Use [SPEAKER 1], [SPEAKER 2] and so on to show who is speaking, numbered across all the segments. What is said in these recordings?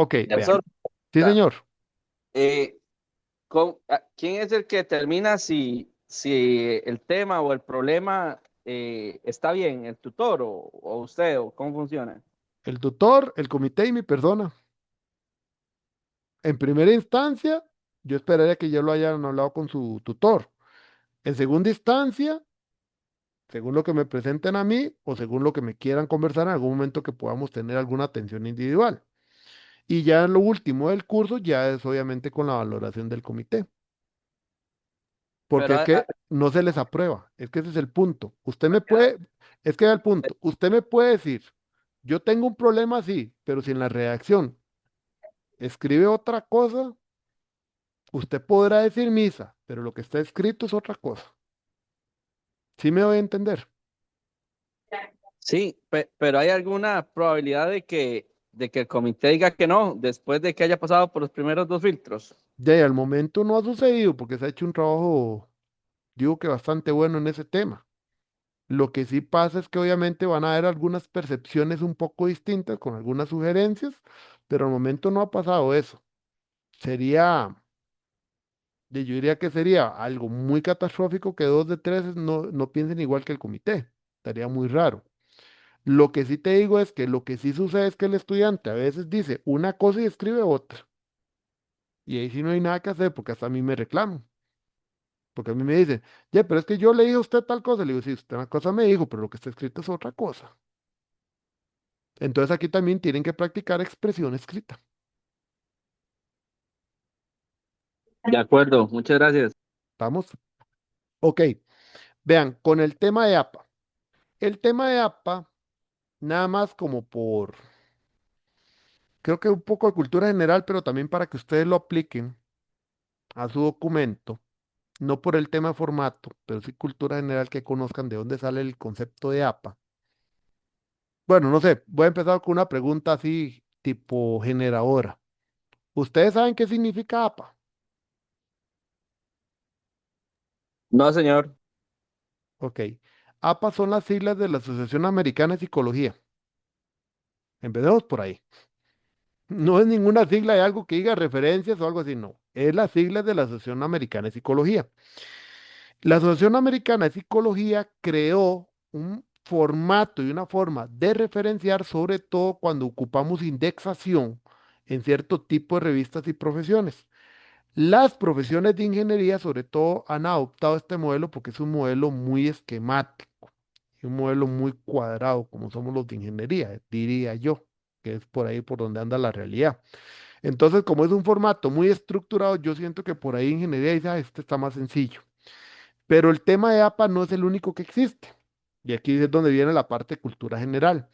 [SPEAKER 1] Ok, vean.
[SPEAKER 2] Profesor,
[SPEAKER 1] Sí, señor.
[SPEAKER 2] eh, ¿quién es el que determina si el tema o el problema está bien, el tutor o usted, o cómo funciona?
[SPEAKER 1] El tutor, el comité y mi persona. En primera instancia, yo esperaría que ya lo hayan hablado con su tutor. En segunda instancia, según lo que me presenten a mí o según lo que me quieran conversar en algún momento que podamos tener alguna atención individual. Y ya en lo último del curso ya es obviamente con la valoración del comité, porque
[SPEAKER 2] Pero
[SPEAKER 1] es que no se les aprueba, es que ese es el punto. Usted me puede, es que es el punto, usted me puede decir, yo tengo un problema así, pero si en la redacción escribe otra cosa, usted podrá decir misa, pero lo que está escrito es otra cosa. ¿Sí me voy a entender?
[SPEAKER 2] sí, pero ¿hay alguna probabilidad de que el comité diga que no después de que haya pasado por los primeros dos filtros?
[SPEAKER 1] Ya, y al momento no ha sucedido porque se ha hecho un trabajo, digo que bastante bueno en ese tema. Lo que sí pasa es que obviamente van a haber algunas percepciones un poco distintas con algunas sugerencias, pero al momento no ha pasado eso. Sería, yo diría que sería algo muy catastrófico que dos de tres no piensen igual que el comité. Estaría muy raro. Lo que sí te digo es que lo que sí sucede es que el estudiante a veces dice una cosa y escribe otra. Y ahí sí no hay nada que hacer porque hasta a mí me reclaman. Porque a mí me dicen, ya, pero es que yo le dije a usted tal cosa. Le digo, sí, usted una cosa me dijo, pero lo que está escrito es otra cosa. Entonces aquí también tienen que practicar expresión escrita.
[SPEAKER 2] De acuerdo, muchas gracias.
[SPEAKER 1] ¿Estamos? Ok, vean, con el tema de APA. El tema de APA, nada más como por, creo que un poco de cultura general, pero también para que ustedes lo apliquen a su documento, no por el tema de formato, pero sí cultura general que conozcan de dónde sale el concepto de APA. Bueno, no sé, voy a empezar con una pregunta así tipo generadora. ¿Ustedes saben qué significa APA?
[SPEAKER 2] No, señor.
[SPEAKER 1] Ok. APA son las siglas de la Asociación Americana de Psicología. Empecemos por ahí. No es ninguna sigla de algo que diga referencias o algo así, no. Es la sigla de la Asociación Americana de Psicología. La Asociación Americana de Psicología creó un formato y una forma de referenciar, sobre todo cuando ocupamos indexación en cierto tipo de revistas y profesiones. Las profesiones de ingeniería, sobre todo, han adoptado este modelo porque es un modelo muy esquemático y un modelo muy cuadrado, como somos los de ingeniería, diría yo, que es por ahí por donde anda la realidad. Entonces, como es un formato muy estructurado, yo siento que por ahí ingeniería dice, "Ah, este está más sencillo". Pero el tema de APA no es el único que existe. Y aquí es donde viene la parte de cultura general.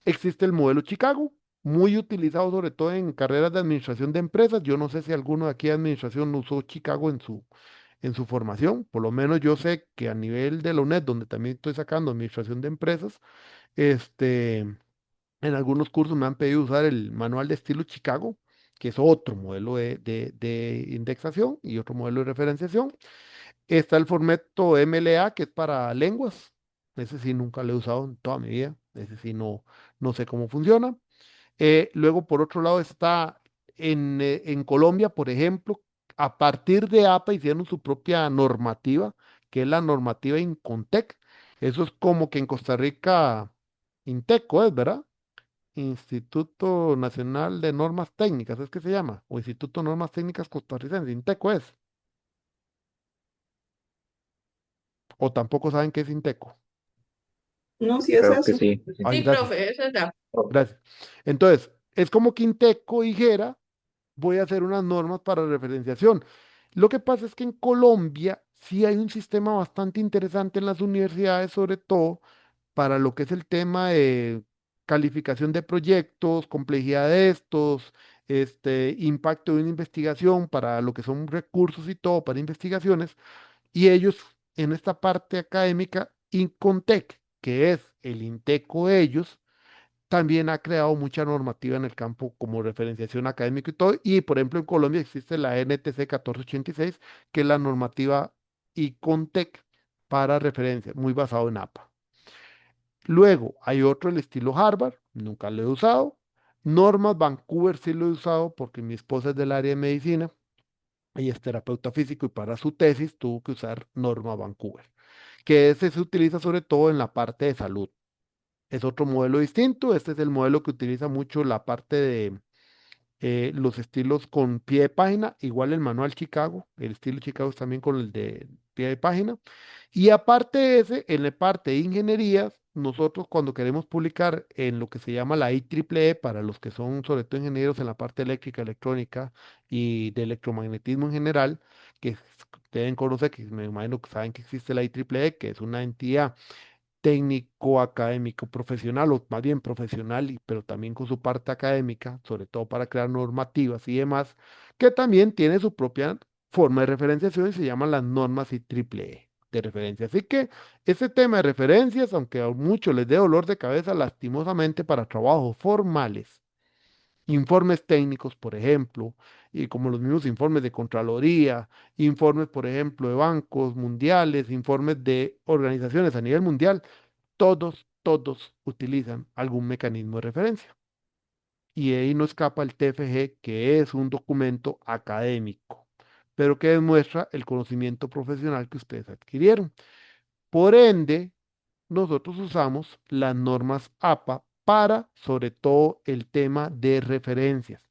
[SPEAKER 1] Existe el modelo Chicago, muy utilizado sobre todo en carreras de administración de empresas. Yo no sé si alguno de aquí de administración usó Chicago en su formación. Por lo menos yo sé que a nivel de la UNED, donde también estoy sacando administración de empresas, este, en algunos cursos me han pedido usar el manual de estilo Chicago, que es otro modelo de indexación y otro modelo de referenciación. Está el formato MLA, que es para lenguas. Ese sí nunca lo he usado en toda mi vida. Ese sí no sé cómo funciona. Luego, por otro lado, está en Colombia, por ejemplo, a partir de APA hicieron su propia normativa, que es la normativa Incontec. Eso es como que en Costa Rica, Inteco es, ¿verdad? Instituto Nacional de Normas Técnicas, es que se llama, o Instituto de Normas Técnicas Costarricense, Inteco es, o tampoco saben qué es Inteco.
[SPEAKER 3] No, si es
[SPEAKER 2] Creo que
[SPEAKER 3] eso.
[SPEAKER 2] sí.
[SPEAKER 1] Ay,
[SPEAKER 3] Sí,
[SPEAKER 1] gracias,
[SPEAKER 3] profe, esa es la.
[SPEAKER 1] gracias. Entonces, es como que Inteco dijera, voy a hacer unas normas para referenciación. Lo que pasa es que en Colombia sí hay un sistema bastante interesante en las universidades, sobre todo para lo que es el tema de calificación de proyectos, complejidad de estos, impacto de una investigación para lo que son recursos y todo para investigaciones. Y ellos, en esta parte académica, Incontec, que es el Inteco de ellos, también ha creado mucha normativa en el campo como referenciación académica y todo. Y por ejemplo, en Colombia existe la NTC 1486, que es la normativa ICONTEC para referencia, muy basado en APA. Luego hay otro, el estilo Harvard, nunca lo he usado, Normas Vancouver sí lo he usado porque mi esposa es del área de medicina. Ella es terapeuta físico y para su tesis tuvo que usar Norma Vancouver, que ese se utiliza sobre todo en la parte de salud. Es otro modelo distinto. Este es el modelo que utiliza mucho la parte de los estilos con pie de página, igual el manual Chicago, el estilo Chicago es también con el de pie de página. Y aparte de ese, en la parte de ingenierías, nosotros cuando queremos publicar en lo que se llama la IEEE, para los que son sobre todo ingenieros en la parte eléctrica, electrónica y de electromagnetismo en general, deben conocer, que me imagino que saben que existe la IEEE, que es una entidad técnico, académico, profesional, o más bien profesional, pero también con su parte académica, sobre todo para crear normativas y demás, que también tiene su propia forma de referenciación y se llaman las normas IEEE de referencia. Así que ese tema de referencias, aunque a muchos les dé dolor de cabeza, lastimosamente para trabajos formales, informes técnicos, por ejemplo, y como los mismos informes de Contraloría, informes, por ejemplo, de bancos mundiales, informes de organizaciones a nivel mundial, todos utilizan algún mecanismo de referencia. Y ahí no escapa el TFG, que es un documento académico, pero que demuestra el conocimiento profesional que ustedes adquirieron. Por ende, nosotros usamos las normas APA para, sobre todo, el tema de referencias.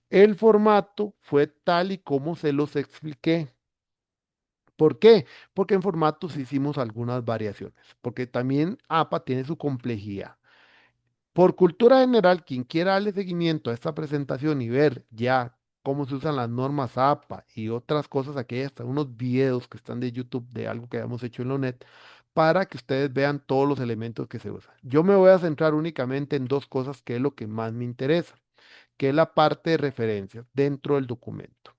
[SPEAKER 1] El formato fue tal y como se los expliqué. ¿Por qué? Porque en formatos hicimos algunas variaciones, porque también APA tiene su complejidad. Por cultura general, quien quiera darle seguimiento a esta presentación y ver ya cómo se usan las normas APA y otras cosas, aquí hay hasta unos videos que están de YouTube de algo que habíamos hecho en Lonet, para que ustedes vean todos los elementos que se usan. Yo me voy a centrar únicamente en dos cosas que es lo que más me interesa, que es la parte de referencias dentro del documento.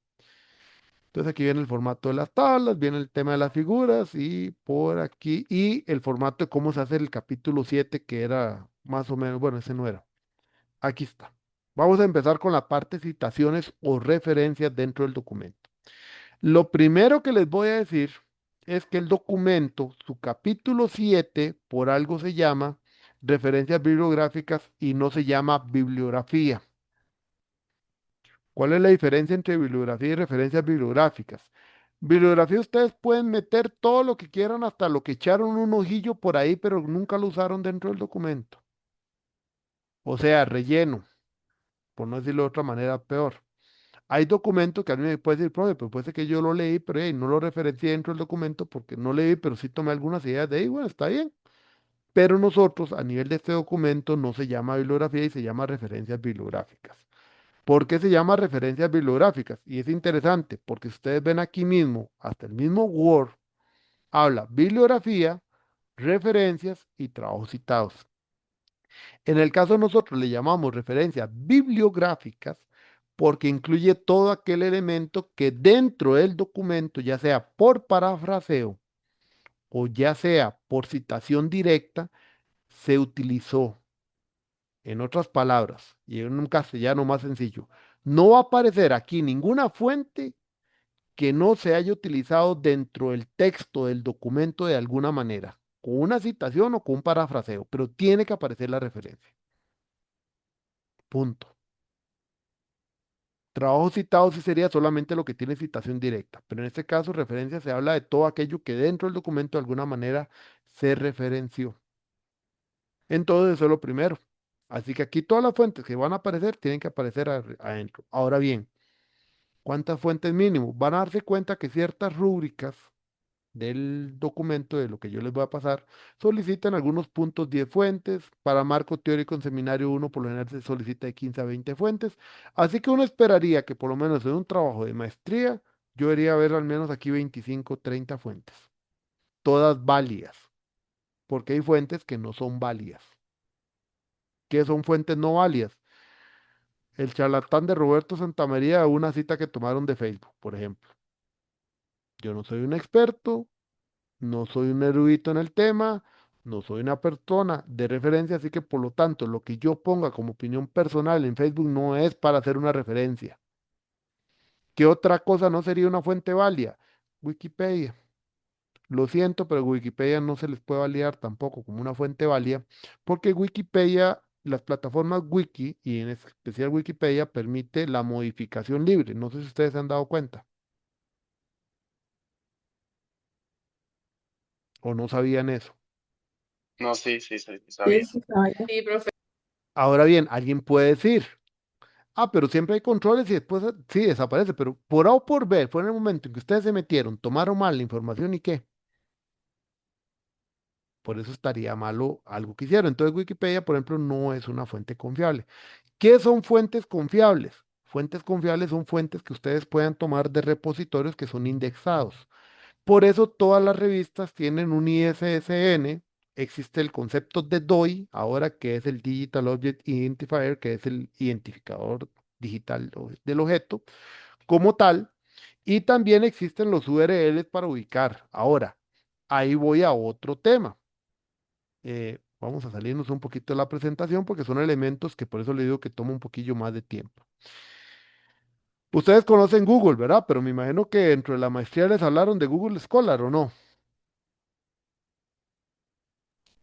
[SPEAKER 1] Entonces aquí viene el formato de las tablas, viene el tema de las figuras y por aquí, y el formato de cómo se hace el capítulo 7 que era más o menos, bueno, ese no era. Aquí está. Vamos a empezar con la parte citaciones o referencias dentro del documento. Lo primero que les voy a decir es que el documento, su capítulo 7 por algo se llama referencias bibliográficas y no se llama bibliografía. ¿Cuál es la diferencia entre bibliografía y referencias bibliográficas? Bibliografía ustedes pueden meter todo lo que quieran, hasta lo que echaron un ojillo por ahí, pero nunca lo usaron dentro del documento. O sea, relleno, por no decirlo de otra manera, peor. Hay documentos que a mí me puede decir, profe, pues puede ser que yo lo leí, pero hey, no lo referencié dentro del documento porque no leí, pero sí tomé algunas ideas de ahí, bueno, está bien. Pero nosotros, a nivel de este documento, no se llama bibliografía y se llama referencias bibliográficas. ¿Por qué se llama referencias bibliográficas? Y es interesante, porque si ustedes ven aquí mismo, hasta el mismo Word, habla bibliografía, referencias y trabajos citados. En el caso de nosotros le llamamos referencias bibliográficas porque incluye todo aquel elemento que dentro del documento, ya sea por parafraseo o ya sea por citación directa, se utilizó. En otras palabras, y en un castellano más sencillo, no va a aparecer aquí ninguna fuente que no se haya utilizado dentro del texto del documento de alguna manera, con una citación o con un parafraseo, pero tiene que aparecer la referencia. Punto. Trabajo citado sí sería solamente lo que tiene citación directa, pero en este caso referencia se habla de todo aquello que dentro del documento de alguna manera se referenció. Entonces eso es lo primero. Así que aquí todas las fuentes que van a aparecer tienen que aparecer adentro. Ahora bien, ¿cuántas fuentes mínimo? Van a darse cuenta que ciertas rúbricas del documento, de lo que yo les voy a pasar, solicitan algunos puntos 10 fuentes. Para marco teórico en seminario uno por lo general se solicita de 15 a 20 fuentes. Así que uno esperaría que por lo menos en un trabajo de maestría, yo debería ver al menos aquí 25 30 fuentes. Todas válidas, porque hay fuentes que no son válidas. ¿Qué son fuentes no válidas? El charlatán de Roberto Santamaría, una cita que tomaron de Facebook, por ejemplo. Yo no soy un experto, no soy un erudito en el tema, no soy una persona de referencia, así que por lo tanto lo que yo ponga como opinión personal en Facebook no es para hacer una referencia. ¿Qué otra cosa no sería una fuente válida? Wikipedia. Lo siento, pero Wikipedia no se les puede validar tampoco como una fuente válida, porque Wikipedia las plataformas wiki y en especial Wikipedia permite la modificación libre. No sé si ustedes se han dado cuenta o no sabían eso.
[SPEAKER 4] No, sí, sí, sí, sí
[SPEAKER 3] Sí,
[SPEAKER 4] sabía.
[SPEAKER 3] sí, sabía.
[SPEAKER 5] Sí, profe.
[SPEAKER 1] Ahora bien, alguien puede decir, ah, pero siempre hay controles y después sí desaparece, pero por A o por B, fue en el momento en que ustedes se metieron, tomaron mal la información y qué. Por eso estaría malo algo que hicieron. Entonces Wikipedia, por ejemplo, no es una fuente confiable. ¿Qué son fuentes confiables? Fuentes confiables son fuentes que ustedes puedan tomar de repositorios que son indexados. Por eso todas las revistas tienen un ISSN. Existe el concepto de DOI, ahora que es el Digital Object Identifier, que es el identificador digital del objeto como tal. Y también existen los URLs para ubicar. Ahora, ahí voy a otro tema. Vamos a salirnos un poquito de la presentación porque son elementos que por eso le digo que toma un poquillo más de tiempo. Ustedes conocen Google, ¿verdad? Pero me imagino que dentro de la maestría les hablaron de Google Scholar, ¿o no?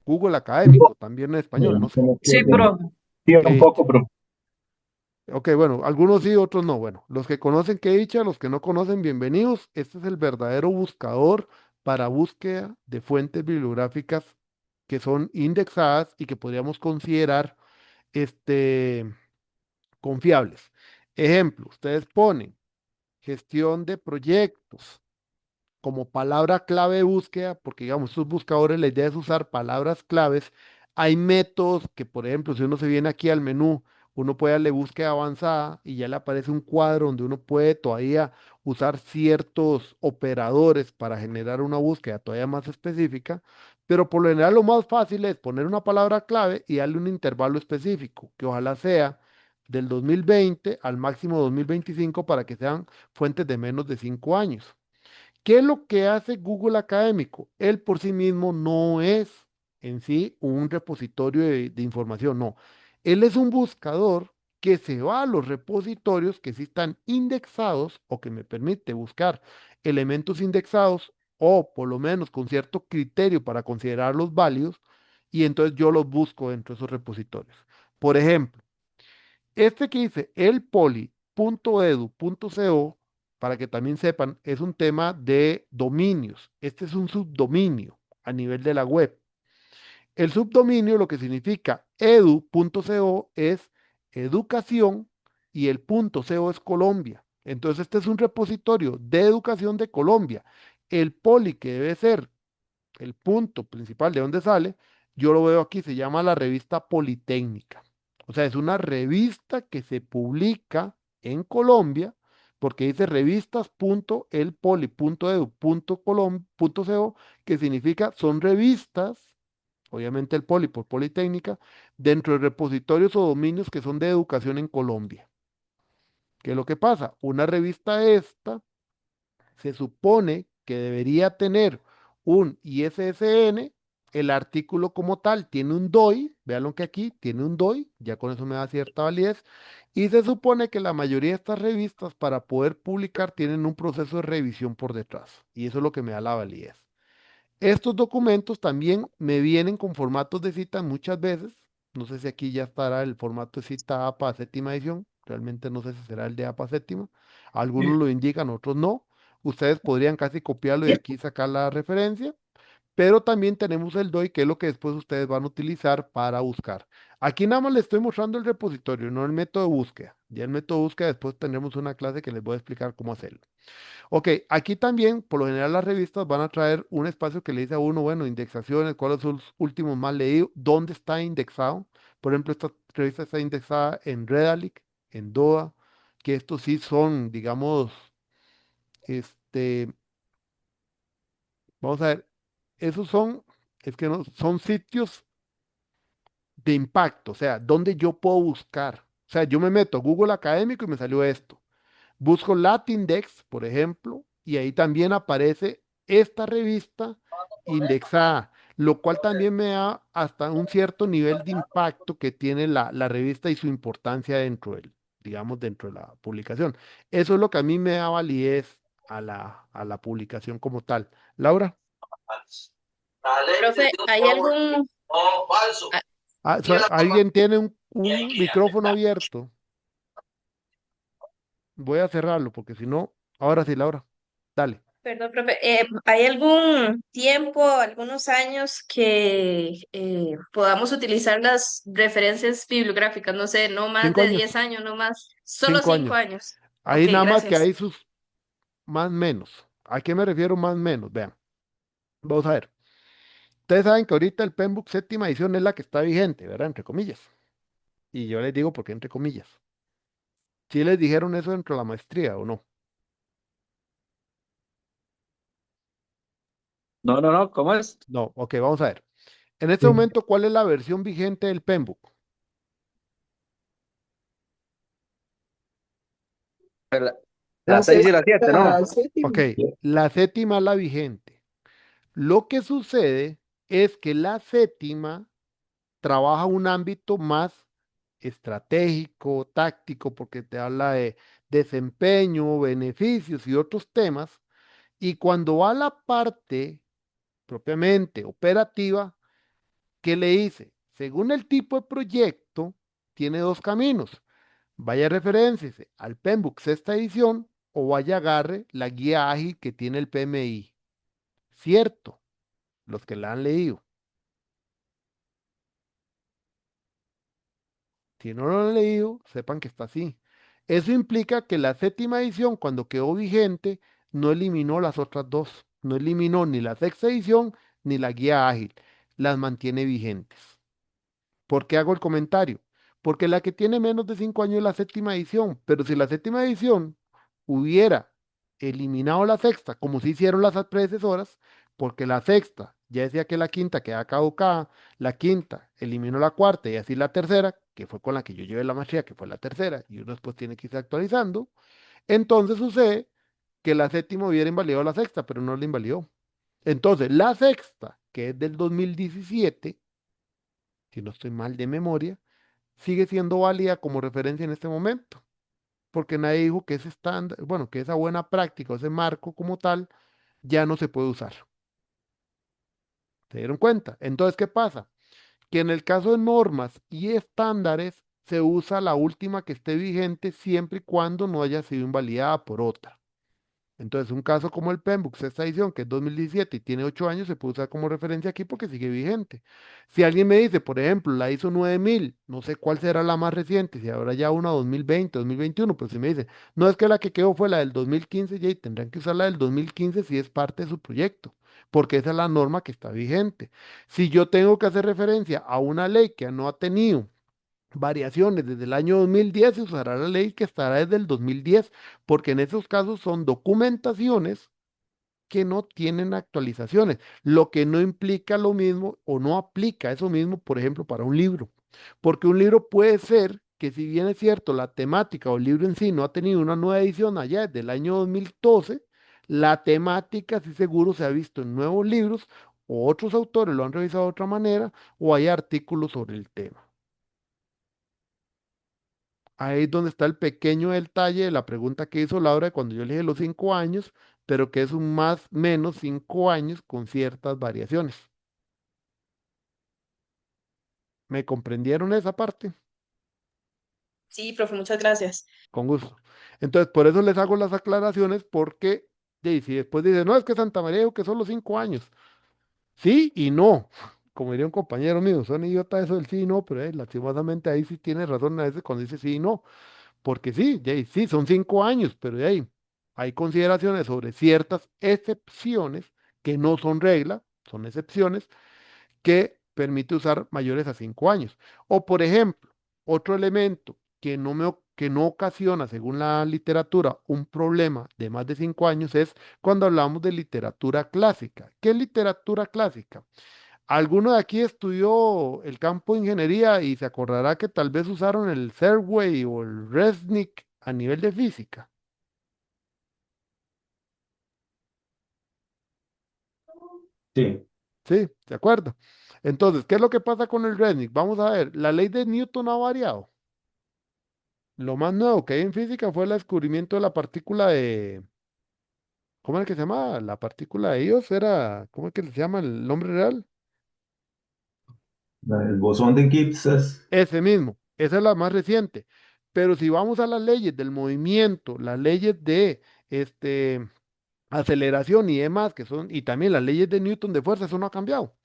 [SPEAKER 1] Google Académico, también en español, no sé.
[SPEAKER 5] Sí, profe.
[SPEAKER 1] Qué dicha. Ok, bueno, algunos sí, otros no. Bueno, los que conocen, qué dicha, los que no conocen, bienvenidos. Este es el verdadero buscador para búsqueda de fuentes bibliográficas que son indexadas y que podríamos considerar este, confiables. Ejemplo, ustedes ponen gestión de proyectos como palabra clave de búsqueda, porque digamos, estos buscadores, la idea es usar palabras claves. Hay métodos que, por ejemplo, si uno se viene aquí al menú, uno puede darle búsqueda avanzada y ya le aparece un cuadro donde uno puede todavía usar ciertos operadores para generar una búsqueda todavía más específica, pero por lo general lo más fácil es poner una palabra clave y darle un intervalo específico, que ojalá sea del 2020 al máximo 2025 para que sean fuentes de menos de 5 años. ¿Qué es lo que hace Google Académico? Él por sí mismo no es en sí un repositorio de información, no. Él es un buscador que se va a los repositorios que sí están indexados o que me permite buscar elementos indexados o por lo menos con cierto criterio para considerarlos válidos y entonces yo los busco dentro de esos repositorios. Por ejemplo, este que dice elpoli.edu.co, para que también sepan, es un tema de dominios. Este es un subdominio a nivel de la web. El subdominio, lo que significa edu.co es educación y el punto .co es Colombia. Entonces, este es un repositorio de educación de Colombia. El poli, que debe ser el punto principal de donde sale, yo lo veo aquí, se llama la revista Politécnica. O sea, es una revista que se publica en Colombia porque dice revistas.elpoli.edu.co, que significa son revistas, obviamente el Poli por Politécnica, dentro de repositorios o dominios que son de educación en Colombia. ¿Qué es lo que pasa? Una revista esta se supone que debería tener un ISSN, el artículo como tal tiene un DOI, véanlo que aquí tiene un DOI, ya con eso me da cierta validez, y se supone que la mayoría de estas revistas para poder publicar tienen un proceso de revisión por detrás, y eso es lo que me da la validez. Estos documentos también me vienen con formatos de cita muchas veces. No sé si aquí ya estará el formato de cita APA séptima edición. Realmente no sé si será el de APA séptima. Algunos lo indican, otros no. Ustedes podrían casi copiarlo y aquí sacar la referencia. Pero también tenemos el DOI, que es lo que después ustedes van a utilizar para buscar. Aquí nada más les estoy mostrando el repositorio, no el método de búsqueda. Ya el método de búsqueda después tendremos una clase que les voy a explicar cómo hacerlo. Ok, aquí también, por lo general, las revistas van a traer un espacio que le dice a uno, bueno, indexaciones, cuáles son los últimos más leídos, dónde está indexado. Por ejemplo, esta revista está indexada en Redalic, en DOA, que estos sí son, digamos, este, vamos a ver, esos son, es que no, son sitios de impacto, o sea, donde yo puedo buscar. O sea, yo me meto a Google Académico y me salió esto. Busco Latindex, por ejemplo, y ahí también aparece esta revista indexada, lo cual también me da hasta un cierto nivel de impacto que tiene la revista y su importancia dentro del, digamos, dentro de la publicación. Eso es lo que a mí me da validez a la publicación como tal. Laura,
[SPEAKER 5] Profe, ¿hay algún,
[SPEAKER 1] Alguien tiene un micrófono abierto. Voy a cerrarlo porque si no, ahora sí, Laura. Dale.
[SPEAKER 5] Perdón, profe, ¿hay algún tiempo, algunos años que podamos utilizar las referencias bibliográficas? No sé, no más
[SPEAKER 1] Cinco
[SPEAKER 5] de
[SPEAKER 1] años.
[SPEAKER 5] 10 años, no más, solo
[SPEAKER 1] 5 años.
[SPEAKER 5] 5 años. Ok,
[SPEAKER 1] Ahí nada más que
[SPEAKER 5] gracias.
[SPEAKER 1] hay sus más menos. ¿A qué me refiero más menos? Vean, vamos a ver. Ustedes saben que ahorita el Penbook séptima edición es la que está vigente, ¿verdad? Entre comillas. Y yo les digo por qué entre comillas. ¿Sí les dijeron eso dentro de la maestría o no?
[SPEAKER 2] No, no, no, ¿cómo es?
[SPEAKER 1] No, ok, vamos a ver. En este
[SPEAKER 6] Sí.
[SPEAKER 1] momento, ¿cuál es la versión vigente del Penbook?
[SPEAKER 2] La,
[SPEAKER 3] La
[SPEAKER 2] la 6 y la 7, ¿no?
[SPEAKER 3] sexta,
[SPEAKER 1] Ok,
[SPEAKER 3] séptima.
[SPEAKER 1] la séptima es la vigente. Lo que sucede es que la séptima trabaja un ámbito más estratégico, táctico, porque te habla de desempeño, beneficios y otros temas. Y cuando va a la parte propiamente operativa, ¿qué le hice? Según el tipo de proyecto, tiene dos caminos. Vaya referénciese al PMBOK sexta edición o vaya agarre la guía ágil que tiene el PMI. Cierto, los que la han leído. Si no lo han leído, sepan que está así. Eso implica que la séptima edición, cuando quedó vigente, no eliminó las otras dos. No eliminó ni la sexta edición ni la guía ágil. Las mantiene vigentes. ¿Por qué hago el comentario? Porque la que tiene menos de 5 años es la séptima edición, pero si la séptima edición hubiera eliminado la sexta, como se hicieron las predecesoras, porque la sexta ya decía que la quinta queda caducada, la quinta eliminó la cuarta y así la tercera, que fue con la que yo llevé la maestría, que fue la tercera, y uno después tiene que irse actualizando, entonces sucede que la séptima hubiera invalidado la sexta, pero no la invalidó. Entonces, la sexta, que es del 2017, si no estoy mal de memoria, sigue siendo válida como referencia en este momento, porque nadie dijo que ese estándar, bueno, que esa buena práctica, ese marco como tal, ya no se puede usar. ¿Se dieron cuenta? Entonces, ¿qué pasa? Que en el caso de normas y estándares se usa la última que esté vigente siempre y cuando no haya sido invalidada por otra. Entonces, un caso como el PEMBOK, sexta edición, que es 2017 y tiene 8 años, se puede usar como referencia aquí porque sigue vigente. Si alguien me dice, por ejemplo, la ISO 9000, no sé cuál será la más reciente, si habrá ya una 2020, 2021, pero si me dice, no es que la que quedó fue la del 2015, ya y tendrán que usar la del 2015 si es parte de su proyecto, porque esa es la norma que está vigente. Si yo tengo que hacer referencia a una ley que no ha tenido variaciones desde el año 2010, se usará la ley que estará desde el 2010, porque en esos casos son documentaciones que no tienen actualizaciones, lo que no implica lo mismo o no aplica eso mismo, por ejemplo, para un libro, porque un libro puede ser que si bien es cierto, la temática o el libro en sí no ha tenido una nueva edición allá desde el año 2012, la temática sí seguro se ha visto en nuevos libros o otros autores lo han revisado de otra manera o hay artículos sobre el tema. Ahí es donde está el pequeño detalle de la pregunta que hizo Laura cuando yo le dije los 5 años, pero que es un más menos 5 años con ciertas variaciones. ¿Me comprendieron esa parte?
[SPEAKER 5] Sí, profe, muchas gracias.
[SPEAKER 1] Con gusto. Entonces, por eso les hago las aclaraciones porque, si después dice, no, es que Santa María dijo que solo 5 años. Sí y no. Como diría un compañero mío, son idiotas eso del sí y no, pero lastimosamente ahí sí tiene razón a veces cuando dice sí y no. Porque sí, sí, son 5 años, pero de ahí hay consideraciones sobre ciertas excepciones que no son regla, son excepciones que permite usar mayores a 5 años. O por ejemplo, otro elemento que no ocasiona, según la literatura, un problema de más de 5 años es cuando hablamos de literatura clásica. ¿Qué es literatura clásica? Alguno de aquí estudió el campo de ingeniería y se acordará que tal vez usaron el Serway o el Resnick a nivel de física.
[SPEAKER 6] Sí.
[SPEAKER 1] Sí, ¿de acuerdo? Entonces, ¿qué es lo que pasa con el Resnick? Vamos a ver, la ley de Newton ha variado. Lo más nuevo que hay en física fue el descubrimiento de la partícula de, ¿cómo es que se llama? La partícula de Dios era, ¿cómo es que se llama el nombre real?
[SPEAKER 6] El bosón de Gibbs es,
[SPEAKER 1] Ese mismo, esa es la más reciente. Pero si vamos a las leyes del movimiento, las leyes de este, aceleración y demás, que son, y también las leyes de Newton de fuerza, eso no ha cambiado.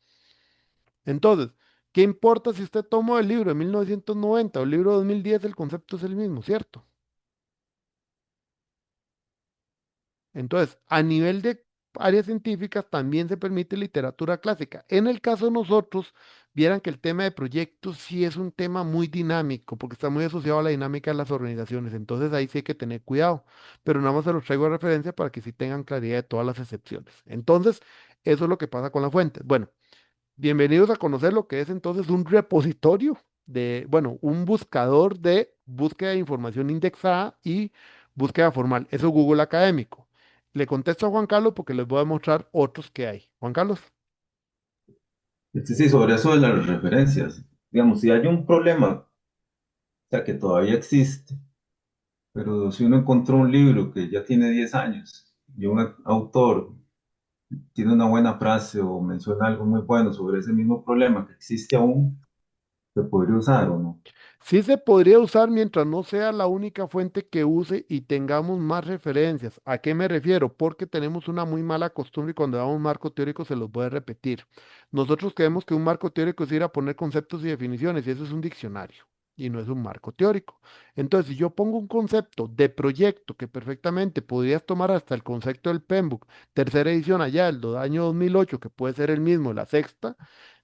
[SPEAKER 1] Entonces, ¿qué importa si usted tomó el libro de 1990 o el libro de 2010? El concepto es el mismo, ¿cierto? Entonces, a nivel de áreas científicas también se permite literatura clásica. En el caso de nosotros, vieran que el tema de proyectos sí es un tema muy dinámico, porque está muy asociado a la dinámica de las organizaciones. Entonces, ahí sí hay que tener cuidado. Pero nada más se los traigo de referencia para que sí tengan claridad de todas las excepciones. Entonces, eso es lo que pasa con la fuente. Bueno. Bienvenidos a conocer lo que es entonces un repositorio de, bueno, un buscador de búsqueda de información indexada y búsqueda formal. Eso es Google Académico. Le contesto a Juan Carlos porque les voy a mostrar otros que hay. Juan Carlos.
[SPEAKER 6] sí, sobre eso de las referencias. Digamos, si hay un problema, o sea, que todavía existe, pero si uno encontró un libro que ya tiene 10 años y un autor tiene una buena frase o menciona algo muy bueno sobre ese mismo problema que existe aún, ¿se podría usar o no?
[SPEAKER 1] Sí se podría usar mientras no sea la única fuente que use y tengamos más referencias. ¿A qué me refiero? Porque tenemos una muy mala costumbre y cuando damos un marco teórico se los voy a repetir. Nosotros creemos que un marco teórico es ir a poner conceptos y definiciones y eso es un diccionario y no es un marco teórico. Entonces, si yo pongo un concepto de proyecto que perfectamente podrías tomar hasta el concepto del PMBOK, tercera edición allá, el do- año 2008, que puede ser el mismo, la sexta,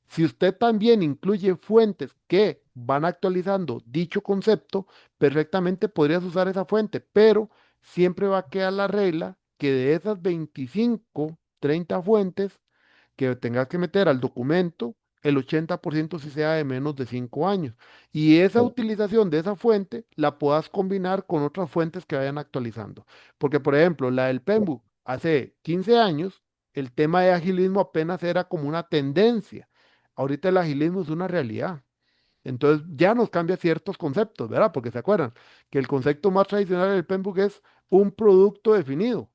[SPEAKER 1] si usted también incluye fuentes que van actualizando dicho concepto, perfectamente podrías usar esa fuente, pero siempre va a quedar la regla que de esas 25, 30 fuentes que tengas que meter al documento, el 80% sí sea de menos de 5 años. Y esa utilización de esa fuente la puedas combinar con otras fuentes que vayan actualizando. Porque, por ejemplo, la del PEMBU hace 15 años, el tema de agilismo apenas era como una tendencia. Ahorita el agilismo es una realidad. Entonces ya nos cambia ciertos conceptos, ¿verdad? Porque se acuerdan que el concepto más tradicional del PMBOK es un producto definido.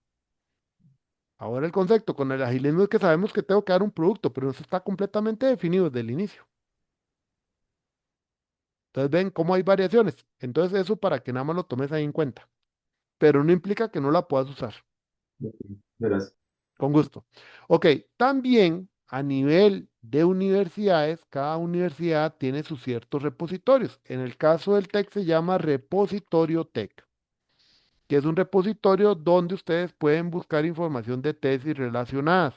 [SPEAKER 1] Ahora el concepto con el agilismo es que sabemos que tengo que dar un producto, pero eso está completamente definido desde el inicio. Entonces ven cómo hay variaciones. Entonces eso para que nada más lo tomes ahí en cuenta. Pero no implica que no la puedas usar.
[SPEAKER 6] Verás.
[SPEAKER 1] Con gusto. Ok, también a nivel de universidades, cada universidad tiene sus ciertos repositorios. En el caso del TEC se llama repositorio TEC, que es un repositorio donde ustedes pueden buscar información de tesis relacionadas.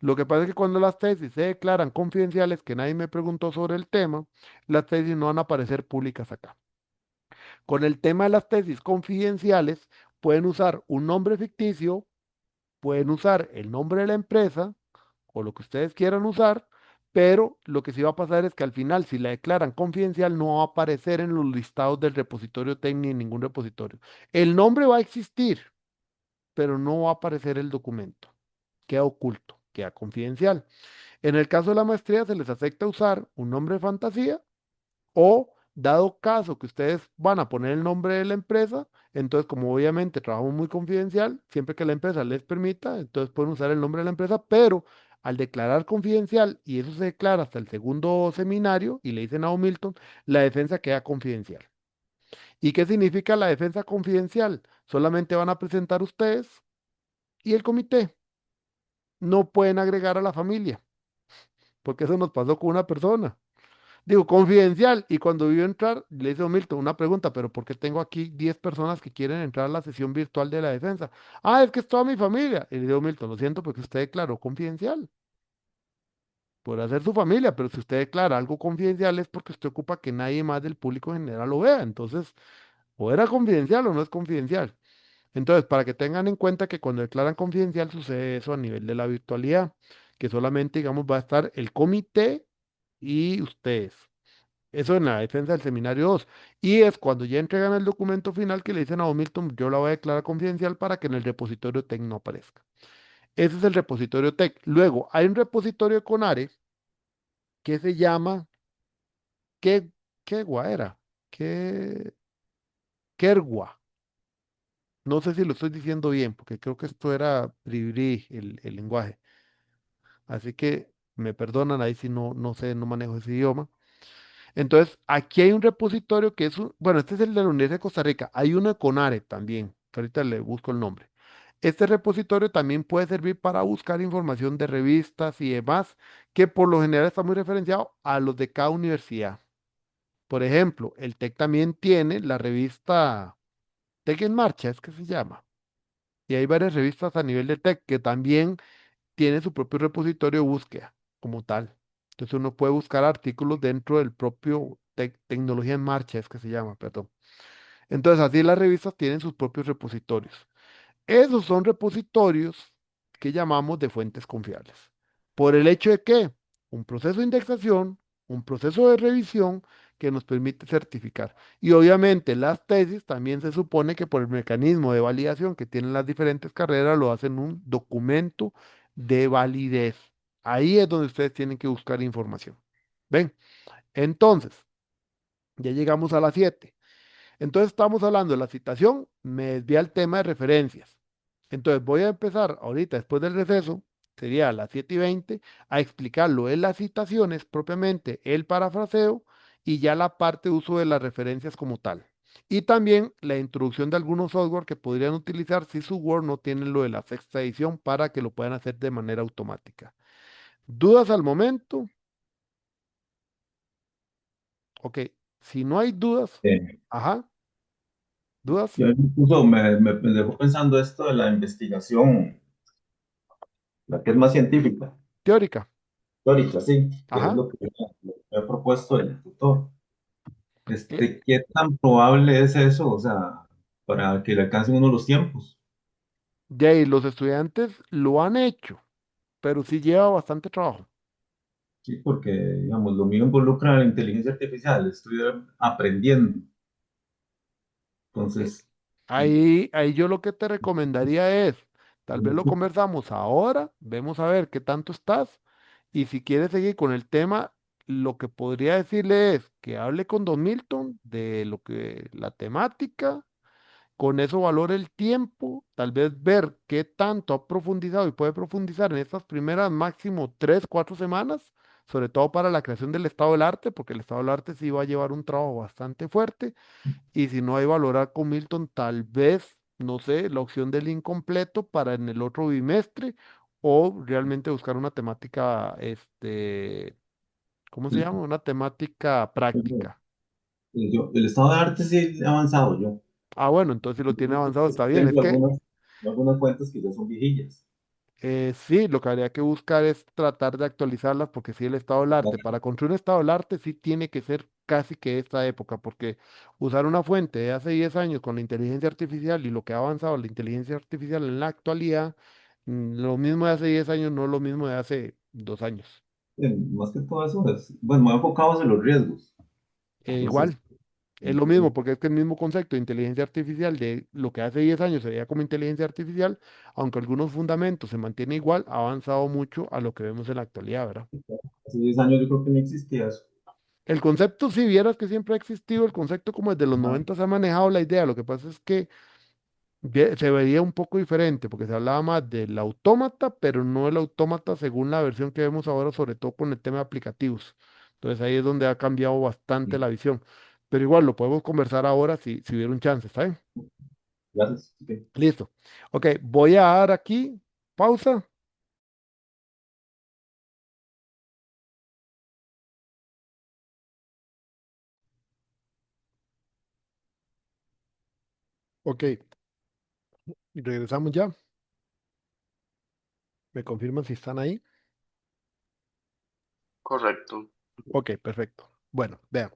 [SPEAKER 1] Lo que pasa es que cuando las tesis se declaran confidenciales, que nadie me preguntó sobre el tema, las tesis no van a aparecer públicas acá. Con el tema de las tesis confidenciales, pueden usar un nombre ficticio, pueden usar el nombre de la empresa o lo que ustedes quieran usar, pero lo que sí va a pasar es que al final, si la declaran confidencial, no va a aparecer en los listados del repositorio técnico en ningún repositorio. El nombre va a existir, pero no va a aparecer el documento. Queda oculto, queda confidencial. En el caso de la maestría, se les acepta usar un nombre de fantasía o, dado caso que ustedes van a poner el nombre de la empresa, entonces como obviamente trabajamos muy confidencial, siempre que la empresa les permita, entonces pueden usar el nombre de la empresa, pero al declarar confidencial, y eso se declara hasta el segundo seminario, y le dicen a Milton, la defensa queda confidencial. ¿Y qué significa la defensa confidencial? Solamente van a presentar ustedes y el comité. No pueden agregar a la familia, porque eso nos pasó con una persona. Digo, confidencial. Y cuando vio entrar, le hizo Milton una pregunta, pero ¿por qué tengo aquí 10 personas que quieren entrar a la sesión virtual de la defensa? Ah, es que es toda mi familia. Y le dijo Milton, lo siento porque usted declaró confidencial. Podrá ser su familia, pero si usted declara algo confidencial es porque usted ocupa que nadie más del público general lo vea. Entonces, o era confidencial o no es confidencial. Entonces, para que tengan en cuenta que cuando declaran confidencial sucede eso a nivel de la virtualidad, que solamente, digamos, va a estar el comité y ustedes. Eso en la defensa del seminario 2. Y es cuando ya entregan el documento final que le dicen a Don Milton, yo la voy a declarar confidencial para que en el repositorio TEC no aparezca. Ese es el repositorio TEC. Luego, hay un repositorio Conare que se llama, ¿qué, qué era? ¿Qué, Kergua? No sé si lo estoy diciendo bien, porque creo que esto era bribri, el lenguaje. Así que me perdonan ahí si no sé, no manejo ese idioma. Entonces, aquí hay un repositorio que es, bueno, este es el de la Universidad de Costa Rica. Hay uno de CONARE también, que ahorita le busco el nombre. Este repositorio también puede servir para buscar información de revistas y demás, que por lo general está muy referenciado a los de cada universidad. Por ejemplo, el TEC también tiene la revista TEC en Marcha, es que se llama. Y hay varias revistas a nivel de TEC que también tienen su propio repositorio de búsqueda como tal. Entonces uno puede buscar artículos dentro del propio Tecnología en Marcha, es que se llama, perdón. Entonces así las revistas tienen sus propios repositorios. Esos son repositorios que llamamos de fuentes confiables. Por el hecho de que un proceso de indexación, un proceso de revisión que nos permite certificar. Y obviamente las tesis también se supone que por el mecanismo de validación que tienen las diferentes carreras lo hacen un documento de validez. Ahí es donde ustedes tienen que buscar información. ¿Ven? Entonces, ya llegamos a las 7. Entonces estamos hablando de la citación, me desvía el tema de referencias. Entonces voy a empezar ahorita, después del receso, sería a las 7:20, a explicar lo de las citaciones, propiamente el parafraseo y ya la parte de uso de las referencias como tal. Y también la introducción de algunos software que podrían utilizar si su Word no tiene lo de la sexta edición para que lo puedan hacer de manera automática. ¿Dudas al momento? Ok, si no hay dudas,
[SPEAKER 6] Eh,
[SPEAKER 1] ajá, ¿dudas?
[SPEAKER 6] yo incluso me dejó pensando esto de la investigación, la que es más científica,
[SPEAKER 1] Teórica,
[SPEAKER 6] histórica, sí, que es
[SPEAKER 1] ajá.
[SPEAKER 6] lo que me ha propuesto el tutor.
[SPEAKER 1] Eh,
[SPEAKER 6] ¿Qué tan probable es eso? O sea, para que le alcancen uno los tiempos.
[SPEAKER 1] De ahí, los estudiantes lo han hecho, pero sí lleva bastante trabajo.
[SPEAKER 6] Sí, porque, digamos, lo mío involucra la inteligencia artificial, estoy aprendiendo.
[SPEAKER 1] Eh,
[SPEAKER 6] Entonces,
[SPEAKER 1] ahí yo lo que te recomendaría es, tal vez lo conversamos ahora, vemos a ver qué tanto estás, y si quieres seguir con el tema, lo que podría decirle es que hable con Don Milton de lo que la temática. Con eso valora el tiempo, tal vez ver qué tanto ha profundizado y puede profundizar en estas primeras máximo 3, 4 semanas, sobre todo para la creación del estado del arte, porque el estado del arte sí va a llevar un trabajo bastante fuerte. Y si no hay valorar con Milton, tal vez, no sé, la opción del incompleto para en el otro bimestre o realmente buscar una temática, ¿cómo se
[SPEAKER 6] el,
[SPEAKER 1] llama? Una temática práctica.
[SPEAKER 6] el estado de arte sí he avanzado yo.
[SPEAKER 1] Ah, bueno, entonces si lo tiene avanzado está bien. Es
[SPEAKER 6] Tengo
[SPEAKER 1] que
[SPEAKER 6] algunas cuentas que ya son viejillas.
[SPEAKER 1] sí, lo que habría que buscar es tratar de actualizarlas porque sí, el estado del arte, para construir un estado del arte sí tiene que ser casi que esta época, porque usar una fuente de hace 10 años con la inteligencia artificial y lo que ha avanzado la inteligencia artificial en la actualidad, lo mismo de hace 10 años no es lo mismo de hace 2 años.
[SPEAKER 6] Más que todo eso es, bueno, me he enfocado en los riesgos. Entonces,
[SPEAKER 1] Igual, es lo mismo, porque es que el mismo concepto de inteligencia artificial de lo que hace 10 años se veía como inteligencia artificial, aunque algunos fundamentos se mantienen igual, ha avanzado mucho a lo que vemos en la actualidad, ¿verdad?
[SPEAKER 6] hace 10 años yo creo que no existía eso.
[SPEAKER 1] El concepto, si vieras que siempre ha existido, el concepto como desde los
[SPEAKER 6] Ajá.
[SPEAKER 1] 90 se ha manejado la idea, lo que pasa es que se veía un poco diferente, porque se hablaba más del autómata, pero no el autómata según la versión que vemos ahora, sobre todo con el tema de aplicativos. Entonces ahí es donde ha cambiado bastante la visión. Pero igual lo podemos conversar ahora si hubiera un chance, ¿está bien?
[SPEAKER 6] Gracias. Ok.
[SPEAKER 1] Listo. Ok, voy a dar aquí pausa. Ok, y regresamos ya. ¿Me confirman si están ahí?
[SPEAKER 4] Correcto.
[SPEAKER 1] Ok, perfecto. Bueno, vean.